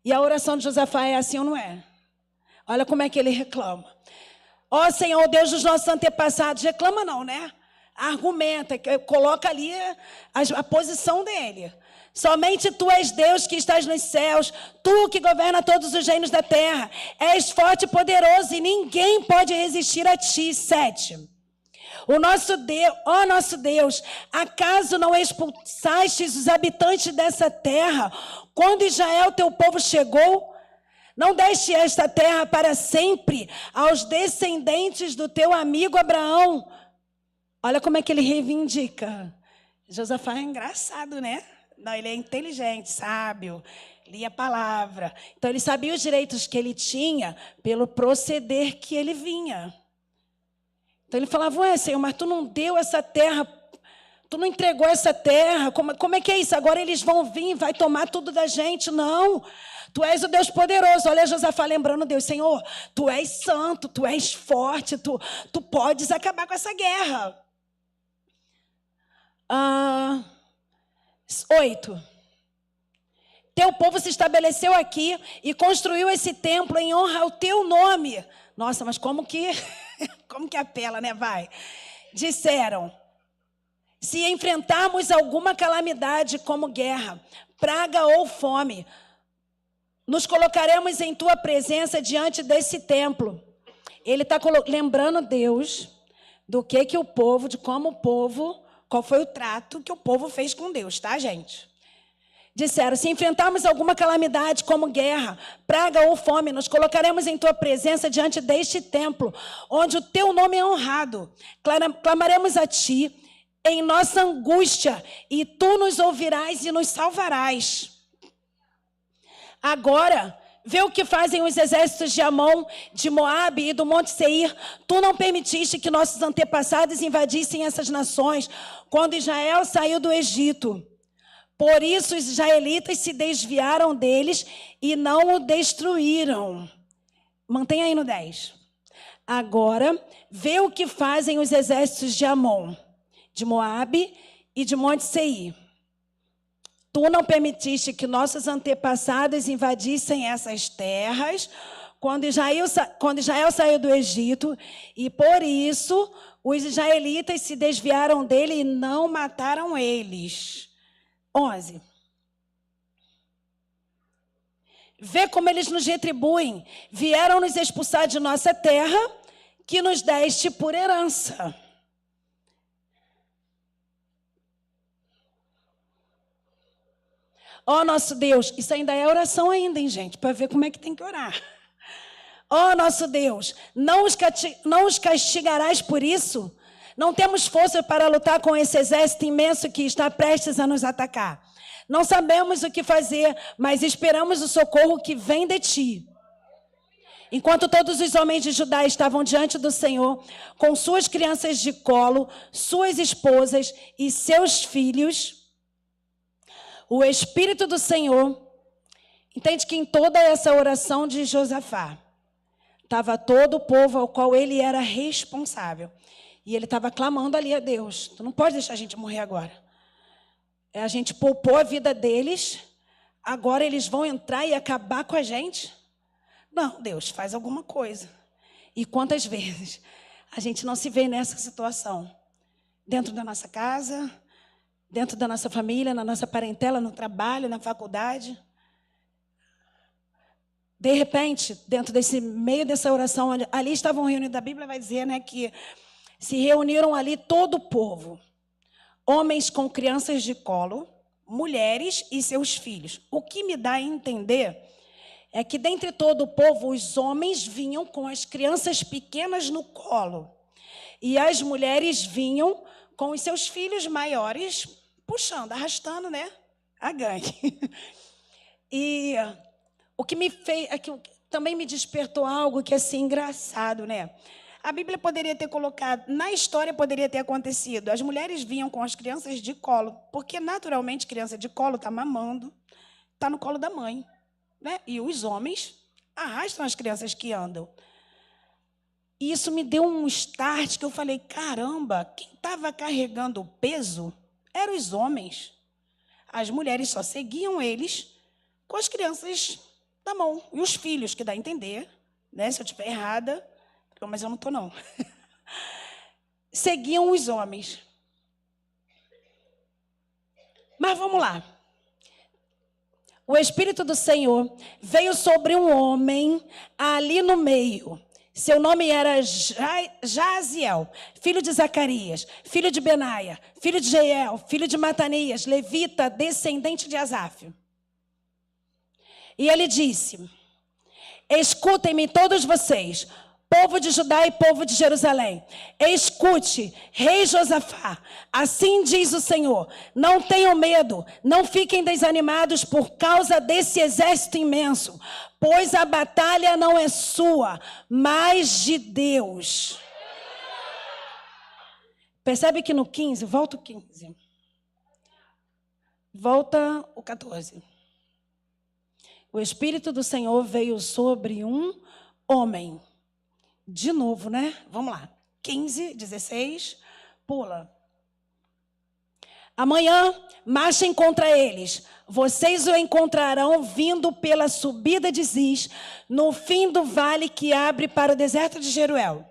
E a oração de Josafá é assim ou não é? Olha como é que ele reclama. Ó Senhor, Deus dos nossos antepassados. Reclama não, né? Argumenta, coloca ali a posição dele. Somente tu és Deus que estás nos céus. Tu que governa todos os reinos da terra. És forte e poderoso e ninguém pode resistir a ti. 7. Ó nosso Deus, acaso não expulsastes os habitantes dessa terra quando Israel, teu povo, chegou? Não deste esta terra para sempre aos descendentes do teu amigo Abraão. Olha como é que ele reivindica. Josafá é engraçado, né? Não, ele é inteligente, sábio, lia a palavra. Então ele sabia os direitos que ele tinha pelo proceder que ele vinha. Então ele falava, ué, Senhor, mas tu não deu essa terra Tu não entregou essa terra. Como é que é isso? Agora eles vão vir, vai tomar tudo da gente. Não. Tu és o Deus poderoso. Olha Josafá lembrando Deus. Senhor, tu és santo, tu és forte, tu podes acabar com essa guerra. 8. Teu povo se estabeleceu aqui e construiu esse templo em honra ao teu nome. Nossa, mas como que apela, né? Vai. Disseram, se enfrentarmos alguma calamidade como guerra, praga ou fome, nos colocaremos em tua presença diante desse templo. Ele está lembrando Deus do que o povo, de como o povo, qual foi o trato que o povo fez com Deus, tá, gente? Disseram, se enfrentarmos alguma calamidade como guerra, praga ou fome, nos colocaremos em tua presença diante deste templo, onde o teu nome é honrado. Clamaremos a ti em nossa angústia, e tu nos ouvirás e nos salvarás. Agora, vê o que fazem os exércitos de Amon, de Moabe e do Monte Seir. Tu não permitiste que nossos antepassados invadissem essas nações, quando Israel saiu do Egito. Por isso os israelitas se desviaram deles e não o destruíram. Mantenha aí no 10. Agora, vê o que fazem os exércitos de Amon, de Moabe e de Monte Seir. Tu não permitiste que nossos antepassados invadissem essas terras quando Israel saiu do Egito, e por isso os israelitas se desviaram dele e não mataram eles. 11. Vê como eles nos retribuem. Vieram nos expulsar de nossa terra, que nos deste por herança. Ó nosso Deus, isso ainda é oração ainda, hein, gente? Para ver como é que tem que orar. Ó nosso Deus, não os castigarás por isso? Não temos força para lutar com esse exército imenso que está prestes a nos atacar. Não sabemos o que fazer, mas esperamos o socorro que vem de ti. Enquanto todos os homens de Judá estavam diante do Senhor, com suas crianças de colo, suas esposas e seus filhos, o Espírito do Senhor, entende que em toda essa oração de Josafá, estava todo o povo ao qual ele era responsável. E ele estava clamando ali a Deus. Tu não pode deixar a gente morrer agora. A gente poupou a vida deles, agora eles vão entrar e acabar com a gente? Não, Deus, faz alguma coisa. E quantas vezes a gente não se vê nessa situação? Dentro da nossa casa, dentro da nossa família, na nossa parentela, no trabalho, na faculdade. De repente, dentro desse meio dessa oração, ali estavam reunidos, a Bíblia vai dizer, né, que se reuniram ali todo o povo, homens com crianças de colo, mulheres e seus filhos. O que me dá a entender é que dentre todo o povo, os homens vinham com as crianças pequenas no colo e as mulheres vinham com os seus filhos maiores puxando, arrastando, né, a gangue. E o que me fez, também me despertou algo que é assim engraçado, né? A Bíblia poderia ter colocado, na história poderia ter acontecido, as mulheres vinham com as crianças de colo, porque naturalmente criança de colo está mamando, está no colo da mãe, né? E os homens arrastam as crianças que andam. E isso me deu um start que eu falei, caramba, quem estava carregando o peso eram os homens. As mulheres só seguiam eles com as crianças da mão. E os filhos, que dá a entender, né? Se eu estiver errada, mas eu não estou, não. Seguiam os homens. Mas vamos lá. O Espírito do Senhor veio sobre um homem ali no meio. Seu nome era Jaziel, filho de Zacarias, filho de Benaia, filho de Jeiel, filho de Matanias, levita, descendente de Asaf. E ele disse, escutem-me todos vocês, povo de Judá e povo de Jerusalém, escute, rei Josafá, assim diz o Senhor, não tenham medo, não fiquem desanimados por causa desse exército imenso, pois a batalha não é sua, mas de Deus. Percebe que no 15, volta o 15. Volta o 14. O Espírito do Senhor veio sobre um homem. De novo, né? Vamos lá. 15, 16, pula. Amanhã, marchem contra eles. Vocês o encontrarão vindo pela subida de Ziz, no fim do vale que abre para o deserto de Jeruel.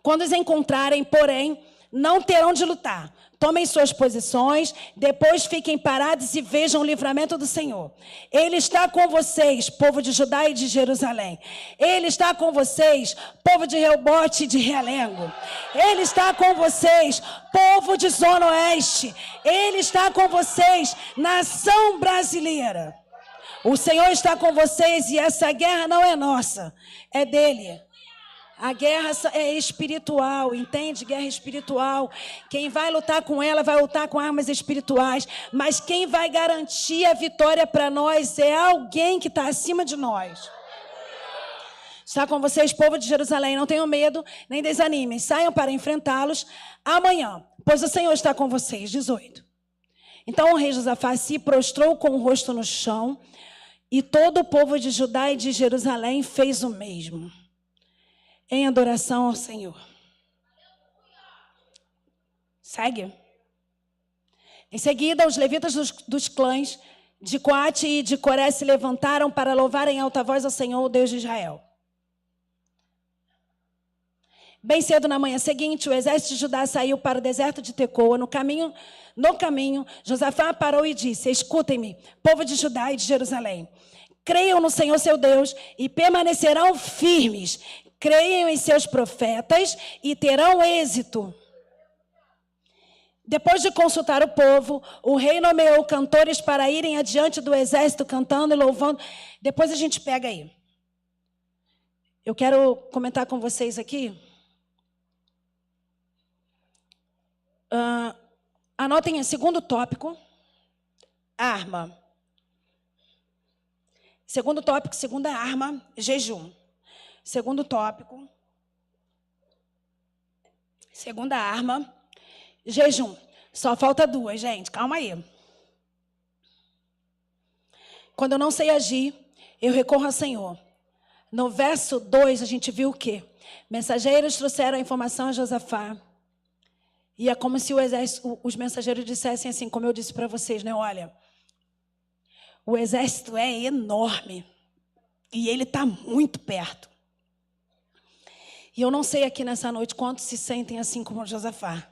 Quando os encontrarem, porém, não terão de lutar. Tomem suas posições, depois fiquem parados e vejam o livramento do Senhor. Ele está com vocês, povo de Judá e de Jerusalém. Ele está com vocês, povo de Reobote e de Realengo. Ele está com vocês, povo de Zona Oeste. Ele está com vocês, nação brasileira. O Senhor está com vocês e essa guerra não é nossa, é dele. A guerra é espiritual, entende? Guerra espiritual. Quem vai lutar com ela vai lutar com armas espirituais. Mas quem vai garantir a vitória para nós é alguém que está acima de nós. Está com vocês, povo de Jerusalém. Não tenham medo, nem desanimem. Saiam para enfrentá-los amanhã, pois o Senhor está com vocês. 18. Então o rei Josafá se prostrou com o rosto no chão, e todo o povo de Judá e de Jerusalém fez o mesmo, em adoração ao Senhor. Segue. Em seguida, os levitas dos clãs de Coate e de Coré se levantaram para louvar em alta voz ao Senhor, o Deus de Israel. Bem cedo na manhã seguinte, o exército de Judá saiu para o deserto de Tecoa. No caminho, Josafá parou e disse: escutem-me, povo de Judá e de Jerusalém. Creiam no Senhor seu Deus e permanecerão firmes. Creiam em seus profetas e terão êxito. Depois de consultar o povo, o rei nomeou cantores para irem adiante do exército cantando e louvando. Depois a gente pega aí. Eu quero comentar com vocês aqui. Anotem o segundo tópico. Arma. Segundo tópico, segunda arma, jejum. Segundo tópico, segunda arma, jejum. Só falta duas, gente. Calma aí. Quando eu não sei agir, eu recorro ao Senhor. No verso 2, a gente viu o quê? Mensageiros trouxeram a informação a Josafá. E é como se os mensageiros dissessem assim, como eu disse para vocês, né? Olha, o exército é enorme. E ele está muito perto. E eu não sei aqui nessa noite quantos se sentem assim como Josafá.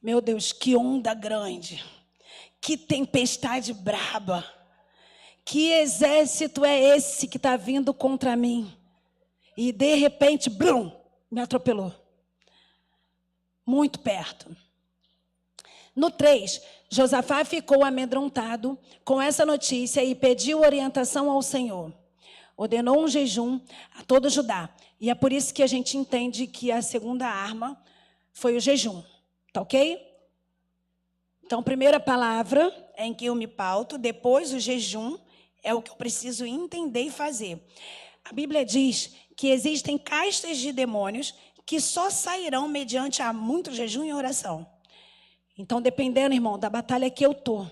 Meu Deus, que onda grande. Que tempestade braba. Que exército é esse que está vindo contra mim? E de repente, blum, me atropelou. Muito perto. No 3, Josafá ficou amedrontado com essa notícia e pediu orientação ao Senhor. Ordenou um jejum a todo Judá. E é por isso que a gente entende que a segunda arma foi o jejum. Tá ok? Então, primeira palavra é em que eu me pauto. Depois, o jejum é o que eu preciso entender e fazer. A Bíblia diz que existem castas de demônios que só sairão mediante a muito jejum e oração. Então, dependendo, irmão, da batalha que eu tô,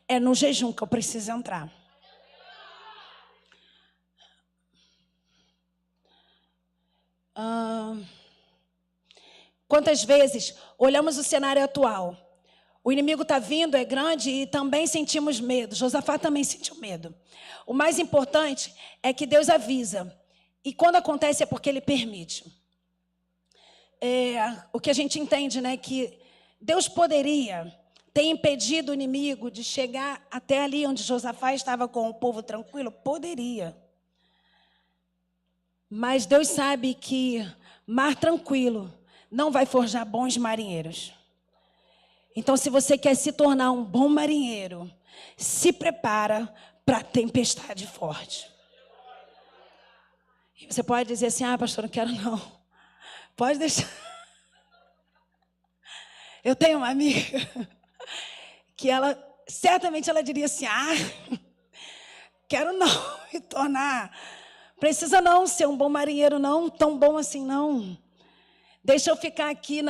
é no jejum que eu preciso entrar. Quantas vezes olhamos o cenário atual? O inimigo está vindo, é grande e também sentimos medo. Josafá também sentiu medo. O mais importante é que Deus avisa. E quando acontece é porque Ele permite. O que a gente entende, né? Que Deus poderia ter impedido o inimigo de chegar até ali onde Josafá estava com o povo tranquilo? Poderia. Mas Deus sabe que mar tranquilo não vai forjar bons marinheiros. Então, se você quer se tornar um bom marinheiro, se prepara para a tempestade forte. E você pode dizer assim, pastor, não quero não. Pode deixar. Eu tenho uma amiga que certamente ela diria assim, quero não me tornar. Precisa não ser um bom marinheiro, não, tão bom assim, não. Deixa eu ficar aqui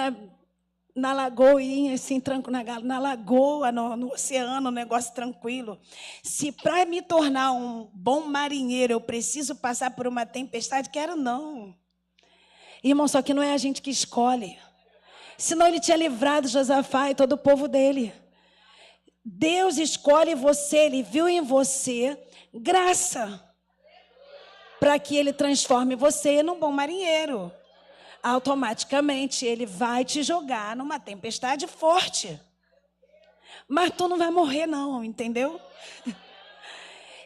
na lagoinha, assim, tranco na gala, na lagoa, no oceano, um negócio tranquilo. Se para me tornar um bom marinheiro eu preciso passar por uma tempestade, quero não. Irmão, só que não é a gente que escolhe. Senão ele tinha livrado Josafá e todo o povo dele. Deus escolhe você, ele viu em você graça para que ele transforme você num bom marinheiro. Automaticamente ele vai te jogar numa tempestade forte. Mas tu não vai morrer não, entendeu?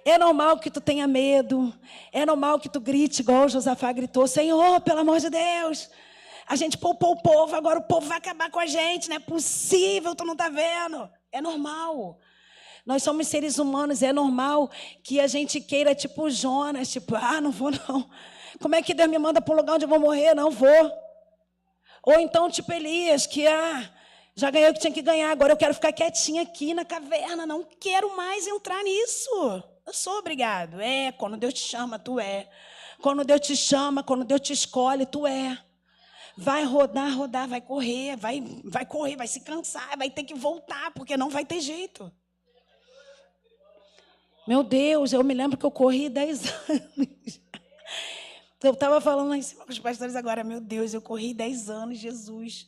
É normal que tu tenha medo, é normal que tu grite igual Josafá gritou, Senhor, pelo amor de Deus, a gente poupou o povo, agora o povo vai acabar com a gente, não é possível, tu não tá vendo. É normal. Nós somos seres humanos, é normal que a gente queira, tipo Jonas, tipo, não vou não. Como é que Deus me manda para um lugar onde eu vou morrer? Não vou. Ou então, tipo Elias, que já ganhei o que tinha que ganhar, agora eu quero ficar quietinha aqui na caverna, não quero mais entrar nisso. Eu sou obrigado. Quando Deus te chama, tu é. Quando Deus te chama, quando Deus te escolhe, tu é. Vai rodar, vai correr, vai correr, vai se cansar, vai ter que voltar, porque não vai ter jeito. Meu Deus, eu me lembro que eu corri 10 anos. Eu estava falando lá em cima com os pastores agora, meu Deus, eu corri 10 anos, Jesus.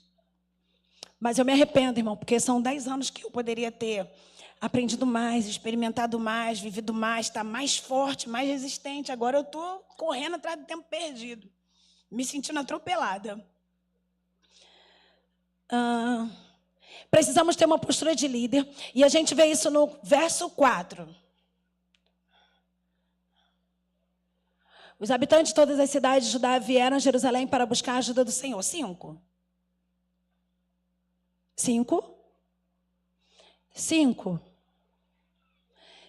Mas eu me arrependo, irmão, porque são 10 anos que eu poderia ter aprendido mais, experimentado mais, vivido mais, estar mais forte, mais resistente. Agora eu estou correndo atrás do tempo perdido, me sentindo atropelada. Precisamos ter uma postura de líder, e a gente vê isso no verso 4. Os habitantes de todas as cidades de Judá vieram a Jerusalém para buscar a ajuda do Senhor. 5. 5.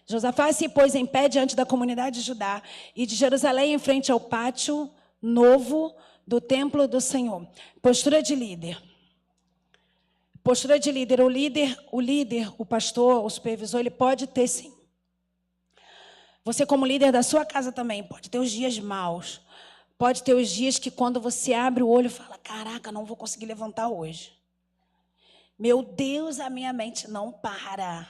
Josafá se pôs em pé diante da comunidade de Judá e de Jerusalém em frente ao pátio novo do templo do Senhor. Postura de líder. Postura de líder. O líder, o pastor, o supervisor, ele pode ter sim. Você como líder da sua casa também pode ter os dias maus. Pode ter os dias que quando você abre o olho e fala, caraca, não vou conseguir levantar hoje. Meu Deus, a minha mente não para.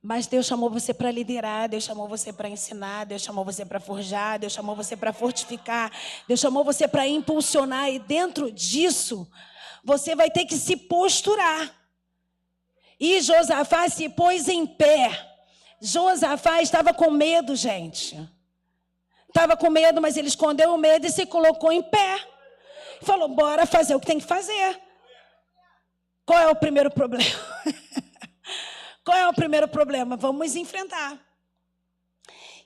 Mas Deus chamou você para liderar, Deus chamou você para ensinar, Deus chamou você para forjar, Deus chamou você para fortificar, Deus chamou você para impulsionar. E dentro disso, você vai ter que se posturar. E Josafá se pôs em pé. Josafá estava com medo, gente. Estava com medo, mas ele escondeu o medo e se colocou em pé. Falou, bora fazer o que tem que fazer. Qual é o primeiro problema? Qual é o primeiro problema? Vamos enfrentar.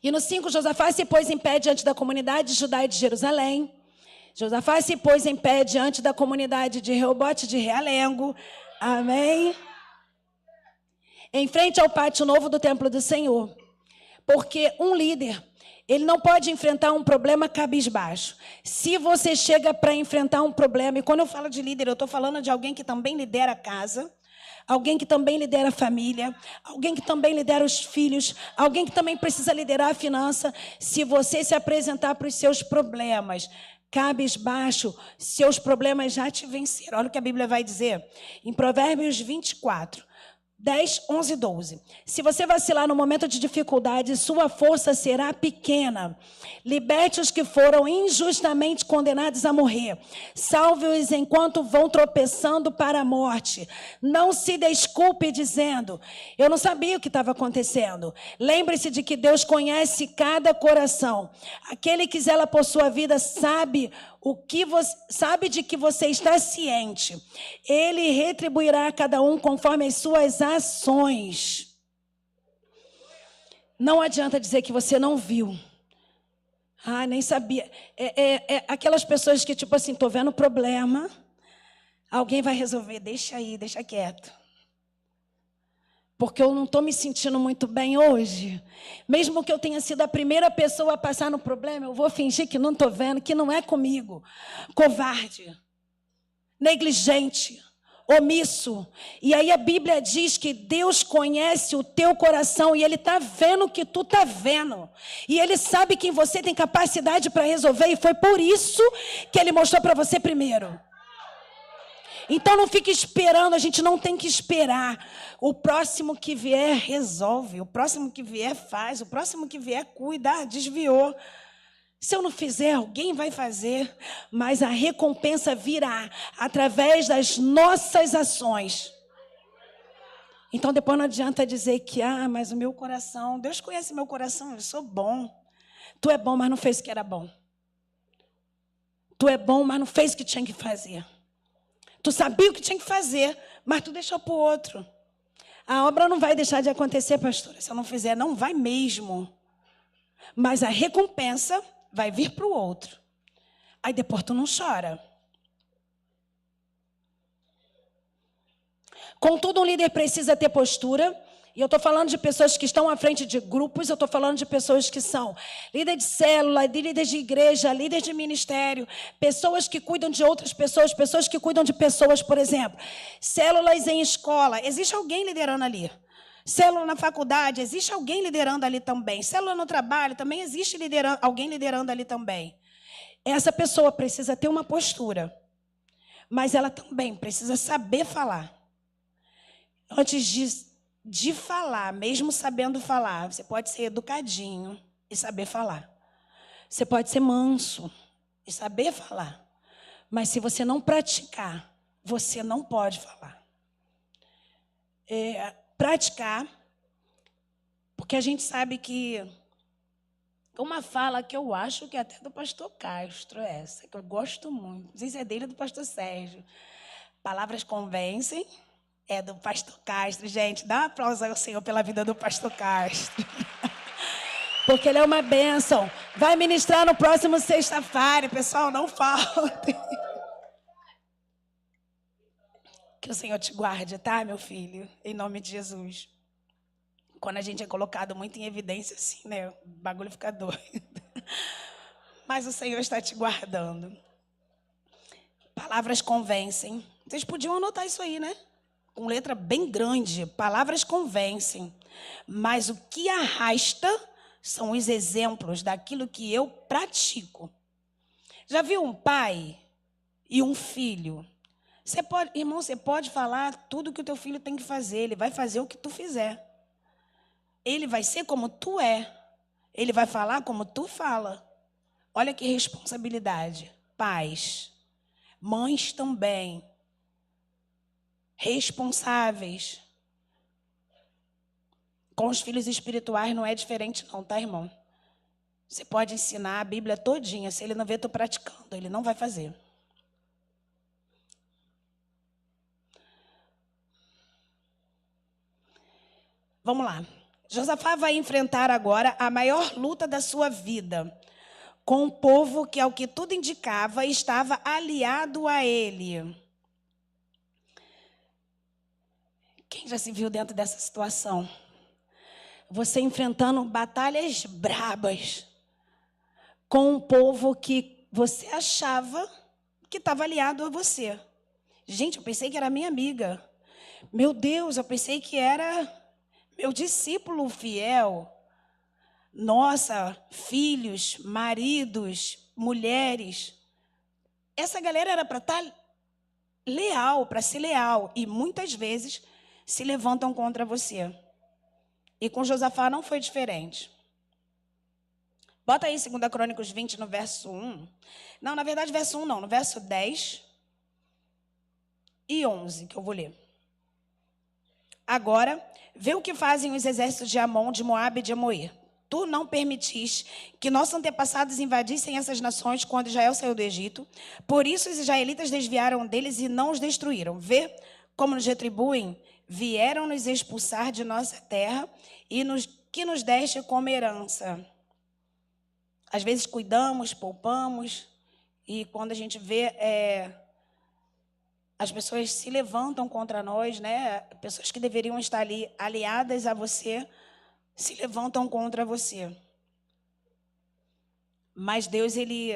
E no 5, Josafá se pôs em pé diante da comunidade de Judá e de Jerusalém. Josafá se pôs em pé diante da comunidade de Reobote de Realengo. Amém? Em frente ao pátio novo do templo do Senhor. Porque um líder, ele não pode enfrentar um problema cabisbaixo. Se você chega para enfrentar um problema, e quando eu falo de líder, eu estou falando de alguém que também lidera a casa, alguém que também lidera a família, alguém que também lidera os filhos, alguém que também precisa liderar a finança. Se você se apresentar para os seus problemas cabisbaixo, seus problemas já te venceram. Olha o que a Bíblia vai dizer em Provérbios 24. 10, 11 e 12. Se você vacilar no momento de dificuldade, sua força será pequena. Liberte os que foram injustamente condenados a morrer. Salve-os enquanto vão tropeçando para a morte. Não se desculpe dizendo, eu não sabia o que estava acontecendo. Lembre-se de que Deus conhece cada coração. Aquele que zela por sua vida sabe de que você está ciente. Ele retribuirá a cada um conforme as suas ações. Não adianta dizer que você não viu. Nem sabia. Aquelas pessoas que, tipo assim, estou vendo problema, alguém vai resolver, deixa aí, deixa quieto. Porque eu não estou me sentindo muito bem hoje. Mesmo que eu tenha sido a primeira pessoa a passar no problema, eu vou fingir que não estou vendo, que não é comigo. Covarde, negligente, omisso. E aí a Bíblia diz que Deus conhece o teu coração e Ele está vendo o que tu está vendo. E Ele sabe que você tem capacidade para resolver e foi por isso que Ele mostrou para você primeiro. Então não fique esperando, a gente não tem que esperar. O próximo que vier resolve, o próximo que vier faz, o próximo que vier cuida. Desviou. Se eu não fizer, alguém vai fazer, mas a recompensa virá através das nossas ações. Então depois não adianta dizer que, mas o meu coração, Deus conhece meu coração, eu sou bom. Tu é bom, mas não fez o que era bom. Tu é bom, mas não fez o que tinha que fazer. Tu sabia o que tinha que fazer, mas tu deixou para o outro. A obra não vai deixar de acontecer, pastora. Se eu não fizer, não vai mesmo. Mas a recompensa vai vir para o outro. Aí depois tu não chora. Contudo, um líder precisa ter postura. E eu estou falando de pessoas que estão à frente de grupos, eu estou falando de pessoas que são líderes de célula, líderes de igreja, líderes de ministério, pessoas que cuidam de outras pessoas, pessoas que cuidam de pessoas, por exemplo. Células em escola, existe alguém liderando ali. Célula na faculdade, existe alguém liderando ali também. Célula no trabalho, também existe alguém liderando ali também. Essa pessoa precisa ter uma postura, mas ela também precisa saber falar. Antes de falar, mesmo sabendo falar, você pode ser educadinho e saber falar. Você pode ser manso e saber falar. Mas se você não praticar, você não pode falar. Praticar, porque a gente sabe que uma fala que eu acho que é até do pastor Castro, essa, que eu gosto muito. Não sei se é dele ou do pastor Sérgio. Palavras convencem. É do pastor Castro, gente. Dá um aplauso ao Senhor pela vida do pastor Castro. Porque ele é uma bênção. Vai ministrar no próximo sexta-feira, pessoal, não faltem. Que o Senhor te guarde, tá, meu filho? Em nome de Jesus. Quando a gente é colocado muito em evidência, assim, né? O bagulho fica doido. Mas o Senhor está te guardando. Palavras convencem. Vocês podiam anotar isso aí, né? Com letra bem grande, palavras convencem, mas o que arrasta são os exemplos daquilo que eu pratico. Já viu um pai e um filho? Irmão, você pode falar tudo que o teu filho tem que fazer, ele vai fazer o que tu fizer. Ele vai ser como tu é, ele vai falar como tu fala. Olha que responsabilidade. Pais, mães também. Responsáveis. Com os filhos espirituais não é diferente não, tá, irmão? Você pode ensinar a Bíblia todinha, se ele não vê tu praticando, ele não vai fazer. Vamos lá. Josafá vai enfrentar agora a maior luta da sua vida, com um povo que, ao que tudo indicava, estava aliado a ele. Quem já se viu dentro dessa situação? Você enfrentando batalhas brabas com um povo que você achava que estava aliado a você. Gente, eu pensei que era minha amiga. Meu Deus, eu pensei que era meu discípulo fiel. Nossa, filhos, maridos, mulheres. Essa galera era para estar leal, para ser leal. E muitas vezes se levantam contra você. E com Josafá não foi diferente. Bota aí 2 Crônicas 20 no verso 1. Não, na verdade, verso 1 não, no verso 10 e 11, que eu vou ler. Agora, vê o que fazem os exércitos de Amon, de Moabe e de Amoê. Tu não permitiste que nossos antepassados invadissem essas nações quando Israel saiu do Egito. Por isso os israelitas desviaram deles e não os destruíram. Vê como nos retribuem. Vieram nos expulsar de nossa terra e que nos deste como herança. Às vezes cuidamos, poupamos, e quando a gente vê, as pessoas se levantam contra nós, né? Pessoas que deveriam estar ali aliadas a você, se levantam contra você. Mas Deus, Ele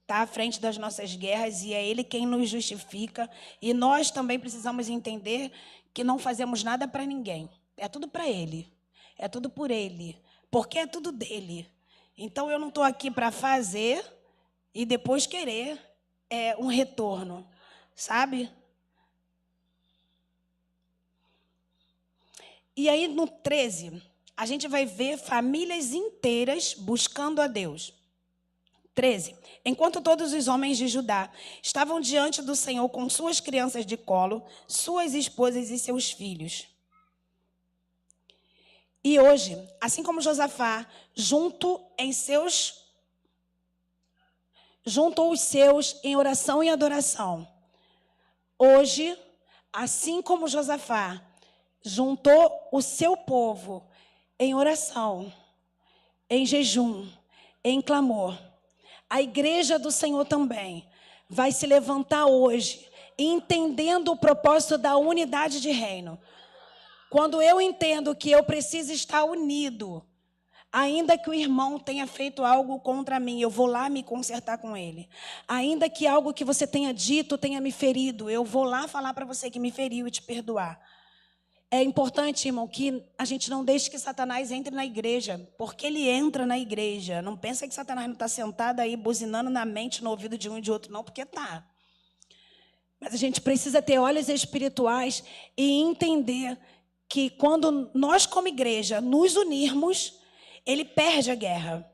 está à frente das nossas guerras e é Ele quem nos justifica. E nós também precisamos entender que não fazemos nada para ninguém. É tudo para Ele. É tudo por Ele. Porque é tudo dEle. Então, eu não estou aqui para fazer e depois querer um retorno. Sabe? E aí, no 13, a gente vai ver famílias inteiras buscando a Deus. 13. Enquanto todos os homens de Judá estavam diante do Senhor com suas crianças de colo, suas esposas e seus filhos. E hoje, assim como Josafá, juntou os seus em oração e adoração. Hoje, assim como Josafá, juntou o seu povo em oração, em jejum, em clamor. A igreja do Senhor também vai se levantar hoje, entendendo o propósito da unidade de reino. Quando eu entendo que eu preciso estar unido, ainda que o irmão tenha feito algo contra mim, eu vou lá me consertar com ele. Ainda que algo que você tenha dito tenha me ferido, eu vou lá falar para você que me feriu e te perdoar. É importante, irmão, que a gente não deixe que Satanás entre na igreja, porque ele entra na igreja. Não pensa que Satanás não está sentado aí buzinando na mente, no ouvido de um e de outro, não, porque está. Mas a gente precisa ter olhos espirituais e entender que quando nós, como igreja, nos unirmos, ele perde a guerra.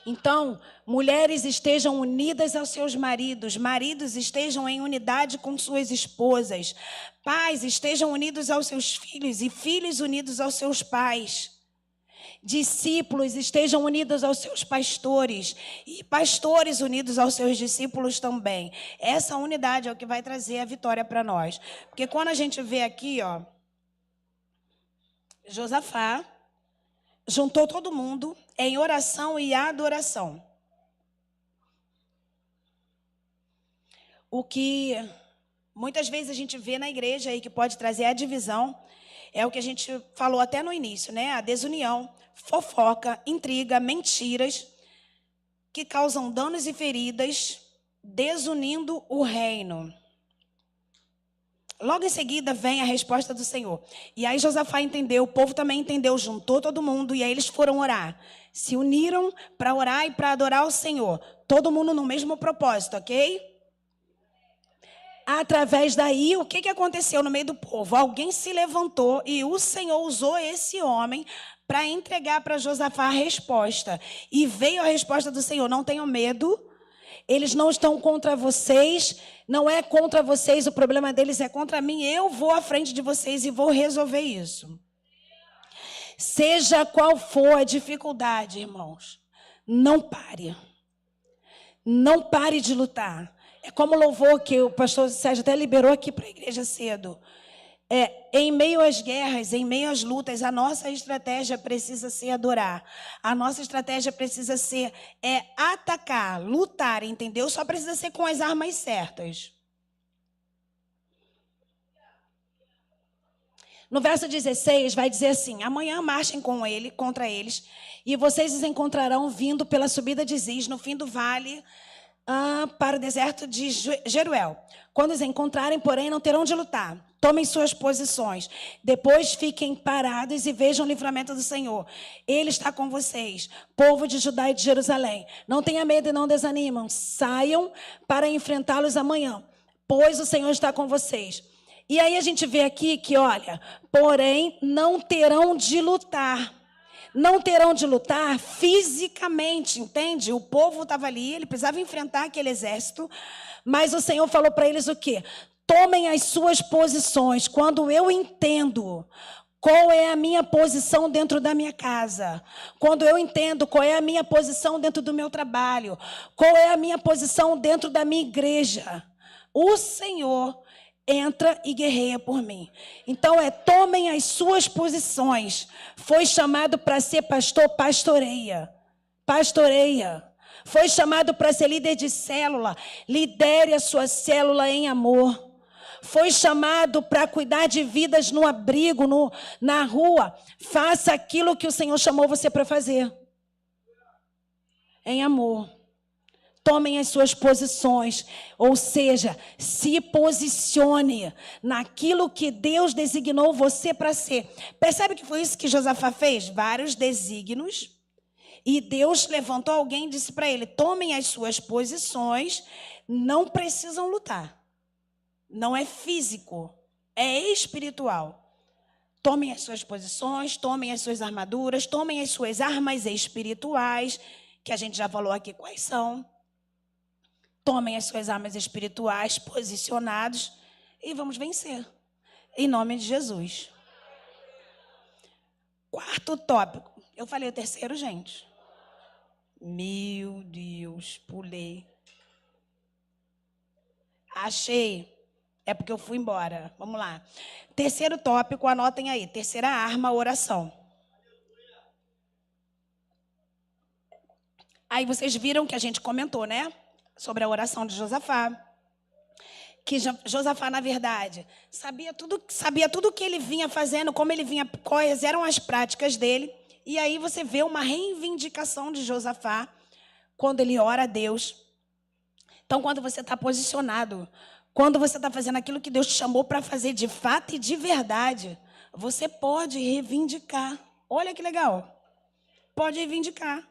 Então, mulheres estejam unidas aos seus maridos, maridos estejam em unidade com suas esposas, pais estejam unidos aos seus filhos e filhos unidos aos seus pais. Discípulos estejam unidos aos seus pastores e pastores unidos aos seus discípulos também. Essa unidade é o que vai trazer a vitória para nós. Porque quando a gente vê aqui, ó, Josafá juntou todo mundo em oração e adoração. O que muitas vezes a gente vê na igreja aí que pode trazer a divisão é o que a gente falou até no início, né? A desunião, fofoca, intriga, mentiras que causam danos e feridas, desunindo o reino. Logo em seguida vem a resposta do Senhor. E aí Josafá entendeu, o povo também entendeu, juntou todo mundo e aí eles foram orar. Se uniram para orar e para adorar o Senhor. Todo mundo no mesmo propósito, ok? Através daí, o que aconteceu no meio do povo? Alguém se levantou e o Senhor usou esse homem para entregar para Josafá a resposta. E veio a resposta do Senhor, não tenham medo. Eles não estão contra vocês, não é contra vocês, o problema deles é contra mim. Eu vou à frente de vocês e vou resolver isso. Seja qual for a dificuldade, irmãos, não pare. Não pare de lutar. É como o louvor que o pastor Sérgio até liberou aqui para a igreja cedo. Em meio às guerras, em meio às lutas, a nossa estratégia precisa ser adorar. A nossa estratégia precisa ser atacar, lutar, entendeu? Só precisa ser com as armas certas. No verso 16 vai dizer assim: amanhã marchem contra eles, e vocês os encontrarão vindo pela subida de Ziz, no fim do vale, para o deserto de Jeruel. Quando os encontrarem, porém, não terão de lutar. Tomem suas posições. Depois fiquem parados e vejam o livramento do Senhor. Ele está com vocês, povo de Judá e de Jerusalém. Não tenha medo e não desanimam. Saiam para enfrentá-los amanhã, pois o Senhor está com vocês. E aí a gente vê aqui que, olha, porém, não terão de lutar. Não terão de lutar fisicamente, entende? O povo estava ali, ele precisava enfrentar aquele exército, mas o Senhor falou para eles o quê? Tomem as suas posições. Quando eu entendo qual é a minha posição dentro da minha casa, quando eu entendo qual é a minha posição dentro do meu trabalho, qual é a minha posição dentro da minha igreja, o Senhor entra e guerreia por mim. Então tomem as suas posições. Foi chamado para ser pastor, pastoreia. Pastoreia. Foi chamado para ser líder de célula, lidere a sua célula em amor. Foi chamado para cuidar de vidas no abrigo, na rua. Faça aquilo que o Senhor chamou você para fazer. Em amor. Tomem as suas posições, ou seja, se posicione naquilo que Deus designou você para ser. Percebe que foi isso que Josafá fez? Vários desígnios. E Deus levantou alguém e disse para ele: tomem as suas posições, não precisam lutar. Não é físico, é espiritual. Tomem as suas posições, tomem as suas armaduras, tomem as suas armas espirituais, que a gente já falou aqui quais são. Tomem as suas armas espirituais, posicionados, e vamos vencer. Em nome de Jesus. Quarto tópico. Eu falei o terceiro, gente. Meu Deus, pulei. Achei. É porque eu fui embora. Vamos lá. Terceiro tópico, anotem aí. Terceira arma, oração. Aí vocês viram que a gente comentou, né? Sobre a oração de Josafá. Que Josafá, na verdade, sabia tudo que ele vinha fazendo, como ele vinha, quais eram as práticas dele. E aí você vê uma reivindicação de Josafá quando ele ora a Deus. Então, quando você está posicionado, quando você está fazendo aquilo que Deus te chamou para fazer de fato e de verdade, você pode reivindicar. Olha que legal. Pode reivindicar.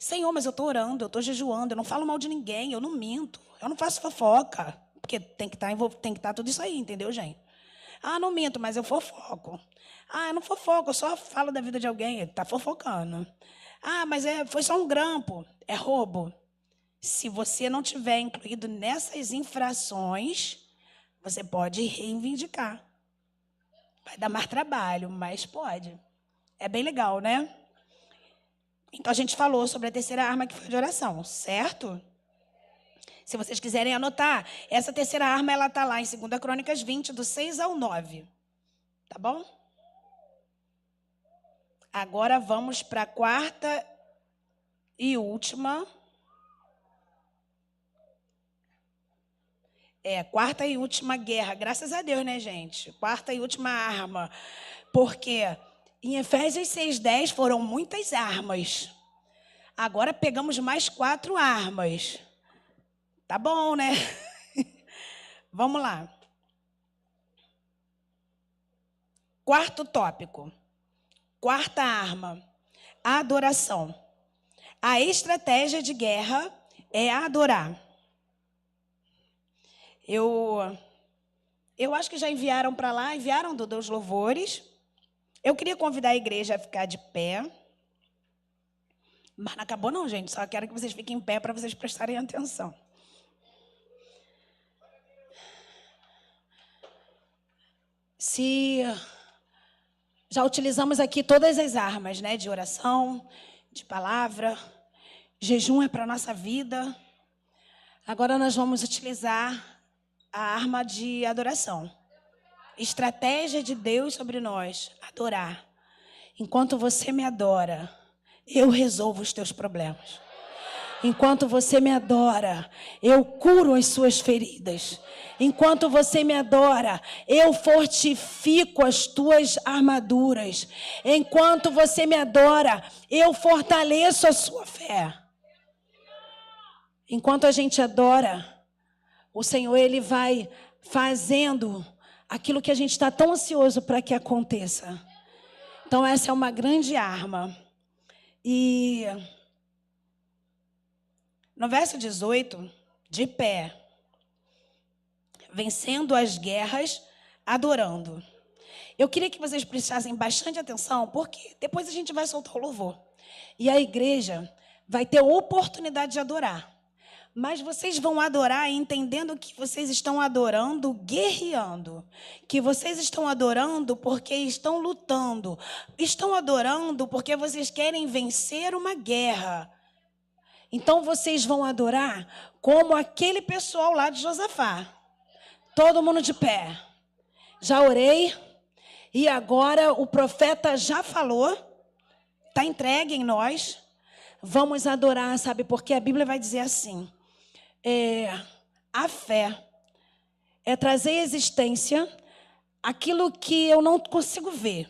Senhor, mas eu estou orando, eu estou jejuando, eu não falo mal de ninguém, eu não minto, eu não faço fofoca. Porque tem que estar tudo isso aí, entendeu, gente? Ah, não minto, mas eu fofoco. Ah, eu não fofoco, eu só falo da vida de alguém, ele está fofocando. Ah, mas foi só um grampo, é roubo. Se você não tiver incluído nessas infrações, você pode reivindicar. Vai dar mais trabalho, mas pode. É bem legal, né? Então, a gente falou sobre a terceira arma, que foi de oração, certo? Se vocês quiserem anotar, essa terceira arma, ela está lá em 2 Crônicas 20, do 6 ao 9. Tá bom? Agora vamos para a quarta e última. Quarta e última guerra. Graças a Deus, né, gente? Quarta e última arma. Porque em Efésios 6:10 foram muitas armas. Agora pegamos mais 4 armas. Tá bom, né? Vamos lá. Quarto tópico. Quarta arma. A adoração. A estratégia de guerra é adorar. Eu acho que já enviaram para lá, enviaram dos louvores. Eu queria convidar a igreja a ficar de pé. Mas não acabou não, gente. Só quero que vocês fiquem em pé para vocês prestarem atenção. Se já utilizamos aqui todas as armas, né? De oração, de palavra. Jejum é para a nossa vida. Agora nós vamos utilizar a arma de adoração. Estratégia de Deus sobre nós. Adorar. Enquanto você me adora, eu resolvo os teus problemas. Enquanto você me adora, eu curo as suas feridas. Enquanto você me adora, eu fortifico as tuas armaduras. Enquanto você me adora, eu fortaleço a sua fé. Enquanto a gente adora, o Senhor, Ele vai fazendo aquilo que a gente está tão ansioso para que aconteça. Então, essa é uma grande arma. E no verso 18, de pé, vencendo as guerras, adorando. Eu queria que vocês prestassem bastante atenção, porque depois a gente vai soltar o louvor. E a igreja vai ter oportunidade de adorar. Mas vocês vão adorar entendendo que vocês estão adorando, guerreando. Que vocês estão adorando porque estão lutando. Estão adorando porque vocês querem vencer uma guerra. Então vocês vão adorar como aquele pessoal lá de Josafá. Todo mundo de pé. Já orei. E agora o profeta já falou. Está entregue em nós. Vamos adorar, sabe? Porque a Bíblia vai dizer assim. A fé é trazer à existência aquilo que eu não consigo ver.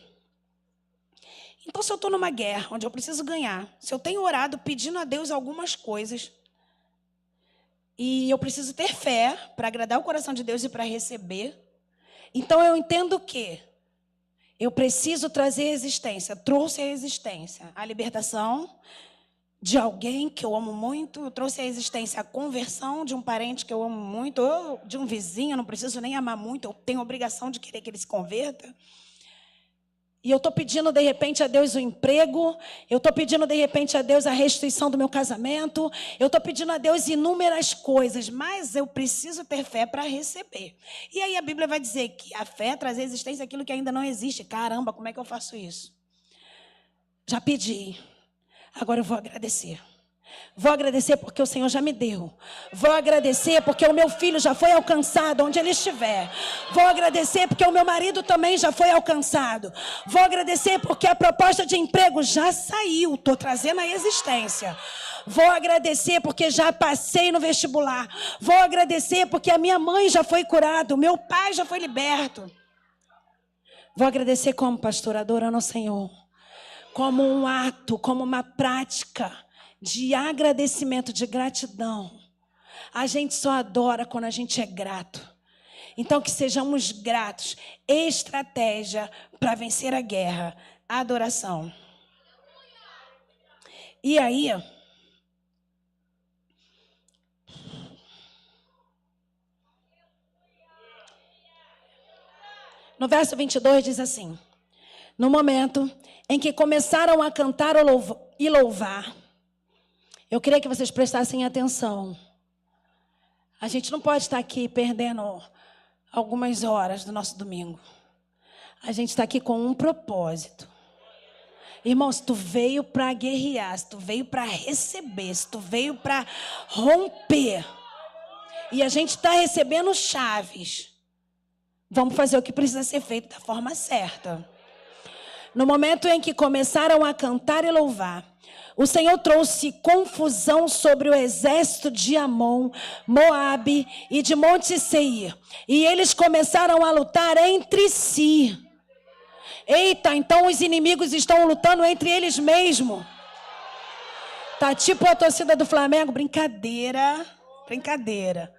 Então, se eu estou numa guerra onde eu preciso ganhar, se eu tenho orado pedindo a Deus algumas coisas, e eu preciso ter fé para agradar o coração de Deus e para receber, então eu entendo que eu preciso trazer à existência, trouxe à existência a libertação de alguém que eu amo muito, eu trouxe à existência a conversão de um parente que eu amo muito, ou de um vizinho, eu não preciso nem amar muito, eu tenho a obrigação de querer que ele se converta. E eu estou pedindo, de repente, a Deus o emprego. Eu estou pedindo, de repente, a Deus a restituição do meu casamento. Eu estou pedindo a Deus inúmeras coisas. Mas eu preciso ter fé para receber. E aí a Bíblia vai dizer que a fé traz à existência aquilo que ainda não existe. Caramba, como é que eu faço isso? Já pedi. Agora eu vou agradecer. Vou agradecer porque o Senhor já me deu. Vou agradecer porque o meu filho já foi alcançado onde ele estiver. Vou agradecer porque o meu marido também já foi alcançado. Vou agradecer porque a proposta de emprego já saiu. Estou trazendo a existência. Vou agradecer porque já passei no vestibular. Vou agradecer porque a minha mãe já foi curada. O meu pai já foi liberto. Vou agradecer como, pastor, adorando ao Senhor. Como um ato, como uma prática de agradecimento, de gratidão. A gente só adora quando a gente é grato. Então, que sejamos gratos. Estratégia para vencer a guerra. Adoração. E aí, no verso 22 diz assim: no momento em que começaram a cantar e louvar, eu queria que vocês prestassem atenção. A gente não pode estar aqui perdendo algumas horas do nosso domingo. A gente está aqui com um propósito. Irmão, se tu veio para guerrear, se tu veio para receber, se tu veio para romper, e a gente está recebendo chaves, vamos fazer o que precisa ser feito da forma certa. No momento em que começaram a cantar e louvar, o Senhor trouxe confusão sobre o exército de Amon, Moabe e de Monte Seir. E eles começaram a lutar entre si. Eita, então os inimigos estão lutando entre eles mesmos. Tá tipo a torcida do Flamengo. Brincadeira, brincadeira.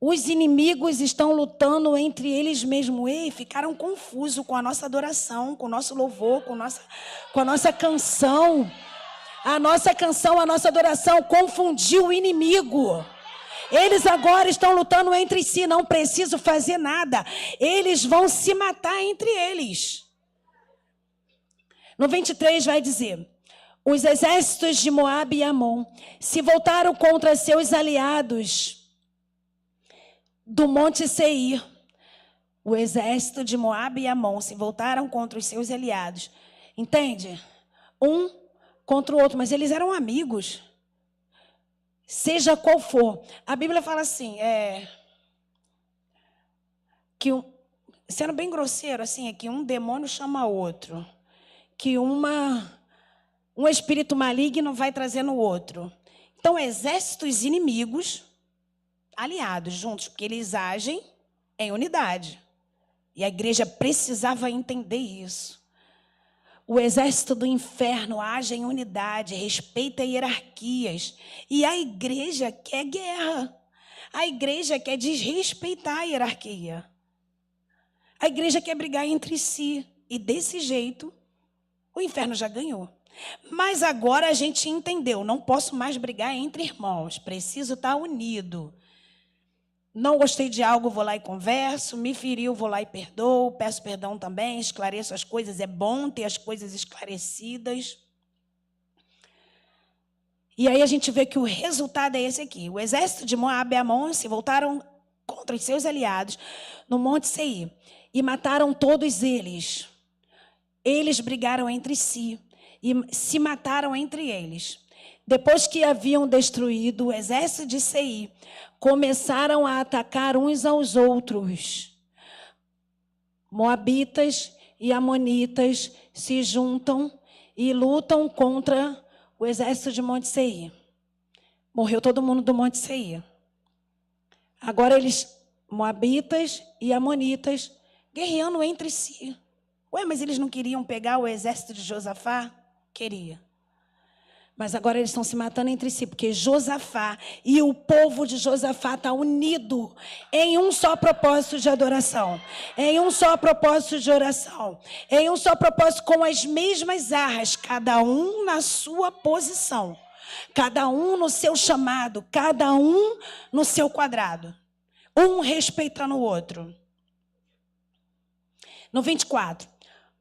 Os inimigos estão lutando entre eles mesmos. Ei, ficaram confusos com a nossa adoração, com o nosso louvor, com a nossa canção. A nossa canção, a nossa adoração confundiu o inimigo. Eles agora estão lutando entre si, não preciso fazer nada. Eles vão se matar entre eles. No 23 vai dizer: os exércitos de Moabe e Amon se voltaram contra seus aliados do Monte Seir. O exército de Moabe e Amon se voltaram contra os seus aliados. Entende? Um contra o outro, mas eles eram amigos. Seja qual for. A Bíblia fala assim, sendo bem grosseiro, assim, é que um demônio chama outro. Que um espírito maligno vai trazendo o outro. Então, exércitos inimigos, aliados, juntos, porque eles agem em unidade. E a igreja precisava entender isso. O exército do inferno age em unidade, respeita hierarquias. E a igreja quer guerra. A igreja quer desrespeitar a hierarquia. A igreja quer brigar entre si. E desse jeito, o inferno já ganhou. Mas agora a gente entendeu. Não posso mais brigar entre irmãos. Preciso estar unido. Não gostei de algo, vou lá e converso. Me feriu, vou lá e perdoo. Peço perdão também, esclareço as coisas. É bom ter as coisas esclarecidas. E aí a gente vê que o resultado é esse aqui. O exército de Moabe e Amon se voltaram contra os seus aliados no Monte Seir e mataram todos eles. Eles brigaram entre si e se mataram entre eles. Depois que haviam destruído o exército de Seir, começaram a atacar uns aos outros. Moabitas e amonitas se juntam e lutam contra o exército de Monte Seir. Morreu todo mundo do Monte Seir. Agora moabitas e amonitas, guerreando entre si. Ué, mas eles não queriam pegar o exército de Josafá? Queria. Mas agora eles estão se matando entre si, porque Josafá e o povo de Josafá estão unidos em um só propósito de adoração, em um só propósito de oração, em um só propósito com as mesmas arras, cada um na sua posição, cada um no seu chamado, cada um no seu quadrado, um respeitando o outro. No 24,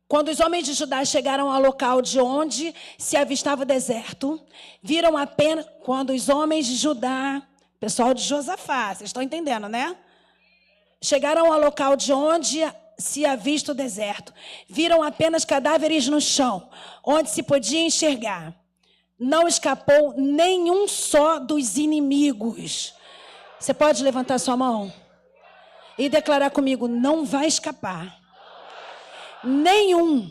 Quando os homens de Judá chegaram ao local de onde se avistava o deserto, viram apenas... Quando os homens de Judá, pessoal de Josafá, vocês estão entendendo, né? Chegaram ao local de onde se avista o deserto, viram apenas cadáveres no chão, onde se podia enxergar. Não escapou nenhum só dos inimigos. Você pode levantar sua mão e declarar comigo: não vai escapar nenhum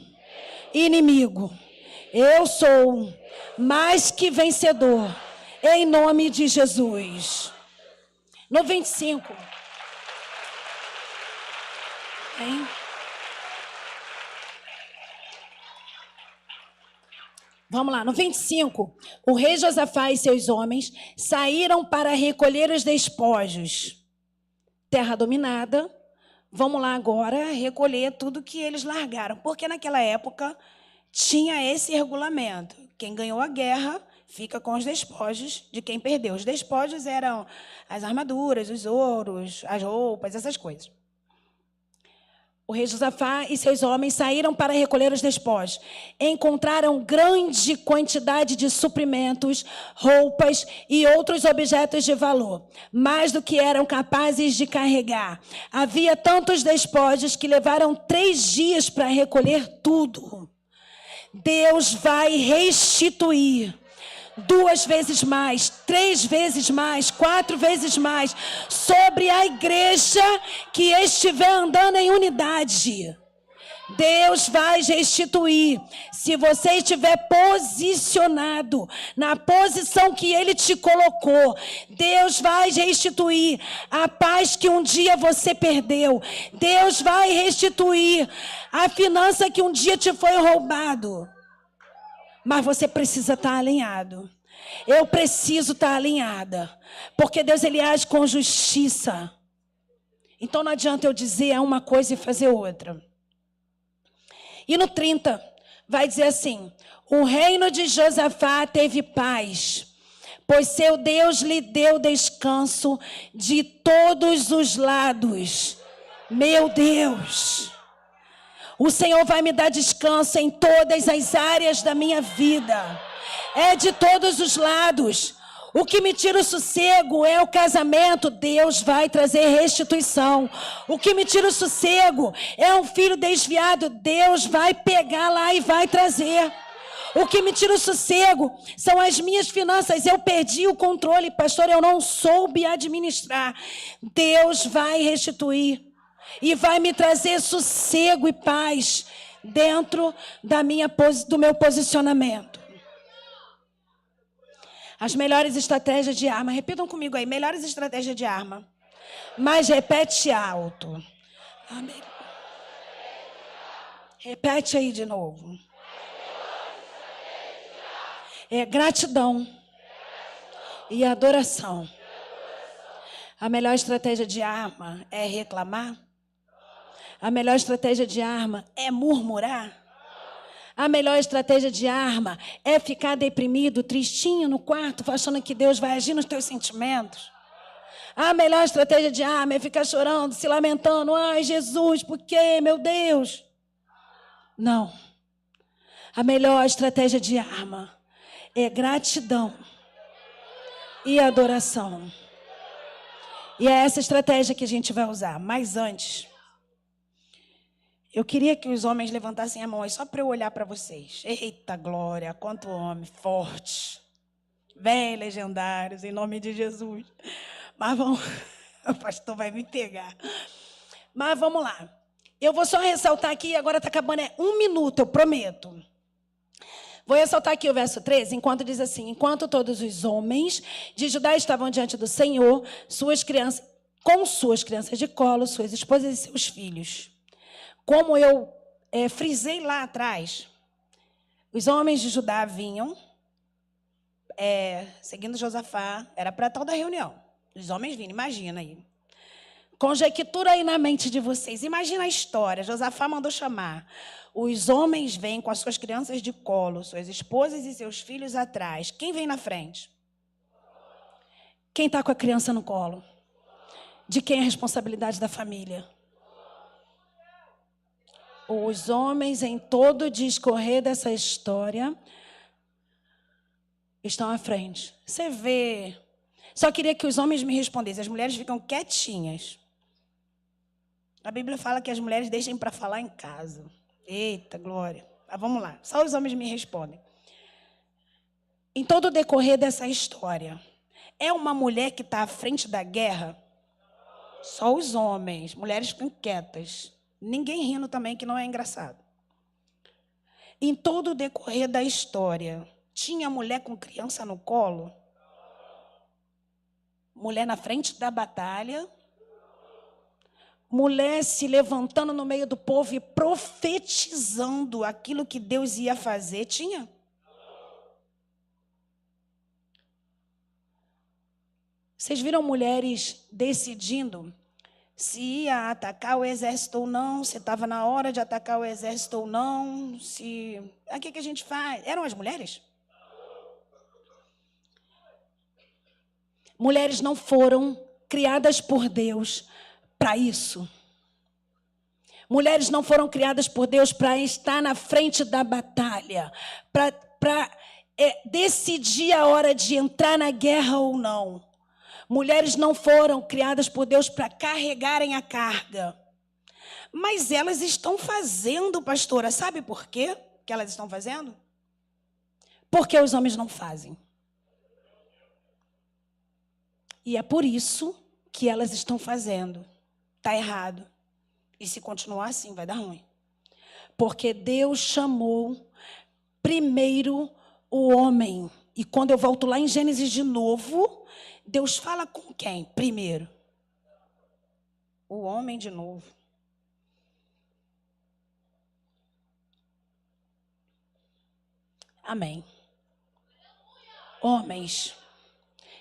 inimigo. Eu sou mais que vencedor, em nome de Jesus. No 25. Hein? Vamos lá, no 25. O rei Josafá e seus homens saíram para recolher os despojos. Terra dominada. Vamos lá agora recolher tudo que eles largaram. Porque naquela época tinha esse regulamento. Quem ganhou a guerra fica com os despojos de quem perdeu. Os despojos eram as armaduras, os ouros, as roupas, essas coisas. O rei Josafá e seus homens saíram para recolher os despojos. Encontraram grande quantidade de suprimentos, roupas e outros objetos de valor, mais do que eram capazes de carregar. Havia tantos despojos que levaram 3 dias para recolher tudo. Deus vai restituir 2 vezes mais, 3 vezes mais, 4 vezes mais sobre a igreja que estiver andando em unidade. Deus vai restituir. Se você estiver posicionado na posição que Ele te colocou, Deus vai restituir a paz que um dia você perdeu. Deus vai restituir a finança que um dia te foi roubado. Mas você precisa estar alinhado. Eu preciso estar alinhada. Porque Deus, Ele age com justiça. Então não adianta eu dizer uma coisa e fazer outra. E no 30, vai dizer assim: o reino de Josafá teve paz, pois seu Deus lhe deu descanso de todos os lados. Meu Deus! O Senhor vai me dar descanso em todas as áreas da minha vida. É de todos os lados. O que me tira o sossego é o casamento. Deus vai trazer restituição. O que me tira o sossego é um filho desviado. Deus vai pegar lá e vai trazer. O que me tira o sossego são as minhas finanças. Eu perdi o controle, pastor, eu não soube administrar. Deus vai restituir. E vai me trazer sossego e paz dentro do meu posicionamento. As melhores estratégias de arma. Repitam comigo aí. Melhores estratégias de arma. Mas repete alto. Amém. Repete aí de novo. É gratidão e adoração. A melhor estratégia de arma é reclamar. A melhor estratégia de arma é murmurar. A melhor estratégia de arma é ficar deprimido, tristinho no quarto, achando que Deus vai agir nos teus sentimentos. A melhor estratégia de arma é ficar chorando, se lamentando. Ai, Jesus, por quê, meu Deus? Não. A melhor estratégia de arma é gratidão e adoração. E é essa estratégia que a gente vai usar. Mas antes, eu queria que os homens levantassem a mão aí só para eu olhar para vocês. Eita glória, quanto homem forte. Vem, legendários, em nome de Jesus. Mas vamos, o pastor vai me pegar. Mas vamos lá. Eu vou só ressaltar aqui, agora está acabando, 1 minuto, eu prometo. Vou ressaltar aqui o verso 13, enquanto diz assim: enquanto todos os homens de Judá estavam diante do Senhor, com suas crianças de colo, suas esposas e seus filhos. Como eu frisei lá atrás, os homens de Judá vinham, seguindo Josafá, era para tal da reunião. Os homens vinham, imagina aí. Conjectura aí na mente de vocês, imagina a história. Josafá mandou chamar. Os homens vêm com as suas crianças de colo, suas esposas e seus filhos atrás. Quem vem na frente? Quem está com a criança no colo? De quem é a responsabilidade da família? Os homens, em todo o discorrer dessa história, estão à frente. Você vê. Só queria que os homens me respondessem. As mulheres ficam quietinhas. A Bíblia fala que as mulheres deixem para falar em casa. Eita, glória. Mas vamos lá. Só os homens me respondem. Em todo o decorrer dessa história, é uma mulher que está à frente da guerra? Só os homens. Mulheres ficam quietas. Ninguém rindo também, que não é engraçado. Em todo o decorrer da história, tinha mulher com criança no colo? Mulher na frente da batalha? Mulher se levantando no meio do povo e profetizando aquilo que Deus ia fazer? Tinha? Vocês viram mulheres decidindo se ia atacar o exército ou não, se estava na hora de atacar o exército ou não, se... O que a gente faz? Eram as mulheres? Mulheres não foram criadas por Deus para isso. Mulheres não foram criadas por Deus para estar na frente da batalha, para decidir a hora de entrar na guerra ou não. Mulheres não foram criadas por Deus para carregarem a carga. Mas elas estão fazendo, pastora. Sabe por quê que elas estão fazendo? Porque os homens não fazem. E é por isso que elas estão fazendo. Está errado. E se continuar assim, vai dar ruim. Porque Deus chamou primeiro o homem. E quando eu volto lá em Gênesis de novo, Deus fala com quem primeiro? O homem de novo. Amém. Homens,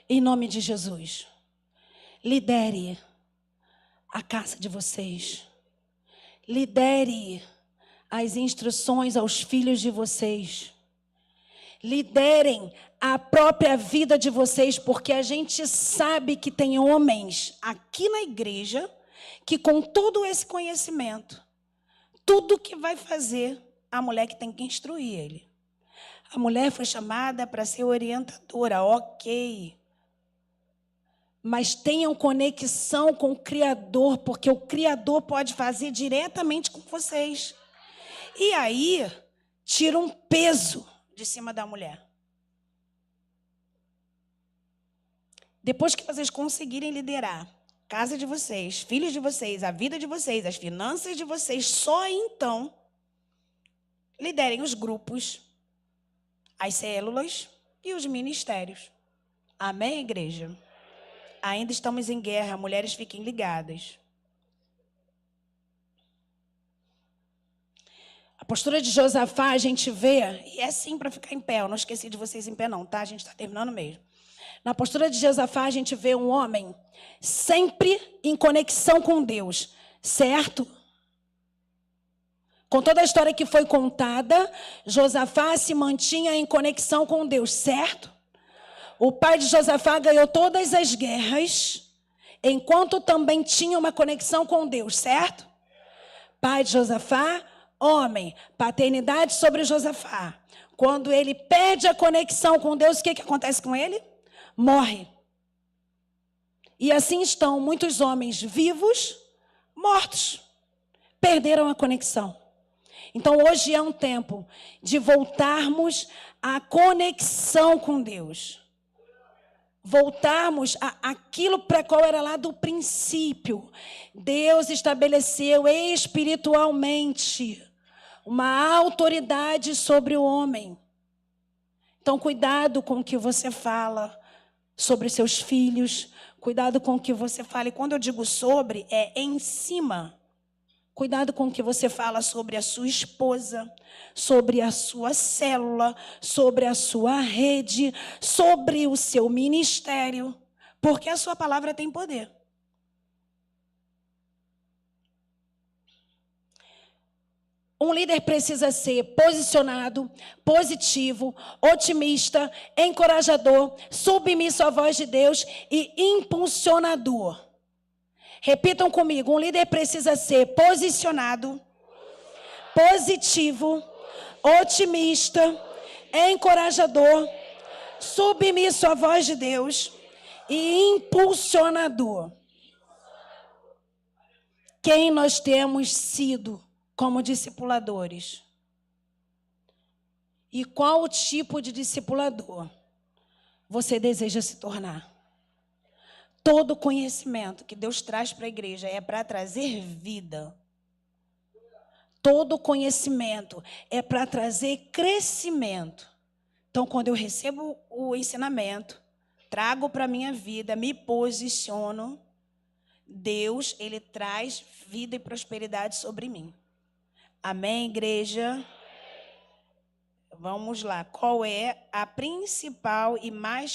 em nome de Jesus, lidere a casa de vocês. Lidere as instruções aos filhos de vocês. Liderem a própria vida de vocês, porque a gente sabe que tem homens aqui na igreja que, com todo esse conhecimento, tudo que vai fazer, a mulher que tem que instruir ele. A mulher foi chamada para ser orientadora, ok. Mas tenham conexão com o Criador, porque o Criador pode fazer diretamente com vocês. E aí, tira um peso de cima da mulher. Depois que vocês conseguirem liderar a casa de vocês, filhos de vocês, a vida de vocês, as finanças de vocês, só então liderem os grupos, as células e os ministérios. Amém, igreja? Ainda estamos em guerra, mulheres fiquem ligadas. A postura de Josafá, a gente vê, e é sim para ficar em pé, eu não esqueci de vocês em pé não, tá? A gente está terminando mesmo. Na postura de Josafá, a gente vê um homem sempre em conexão com Deus, certo? Com toda a história que foi contada, Josafá se mantinha em conexão com Deus, certo? O pai de Josafá ganhou todas as guerras, enquanto também tinha uma conexão com Deus, certo? Pai de Josafá, homem, paternidade sobre Josafá. Quando ele perde a conexão com Deus, o que acontece com ele? Morre. E assim estão muitos homens vivos, mortos. Perderam a conexão. Então hoje é um tempo de voltarmos à conexão com Deus. Voltarmos àquilo para qual era lá do princípio. Deus estabeleceu espiritualmente uma autoridade sobre o homem. Então, cuidado com o que você fala sobre seus filhos. Cuidado com o que você fala. E quando eu digo sobre, é em cima. Cuidado com o que você fala sobre a sua esposa, sobre a sua célula, sobre a sua rede, sobre o seu ministério, porque a sua palavra tem poder. Um líder precisa ser posicionado, positivo, otimista, encorajador, submisso à voz de Deus e impulsionador. Repitam comigo, um líder precisa ser posicionado, positivo, otimista, encorajador, submisso à voz de Deus e impulsionador. Quem nós temos sido como discipuladores? E qual tipo de discipulador você deseja se tornar? Todo conhecimento que Deus traz para a igreja é para trazer vida. Todo conhecimento é para trazer crescimento. Então, quando eu recebo o ensinamento, trago para a minha vida, me posiciono, Deus, Ele traz vida e prosperidade sobre mim. Amém, igreja? Vamos lá. Qual é a principal e mais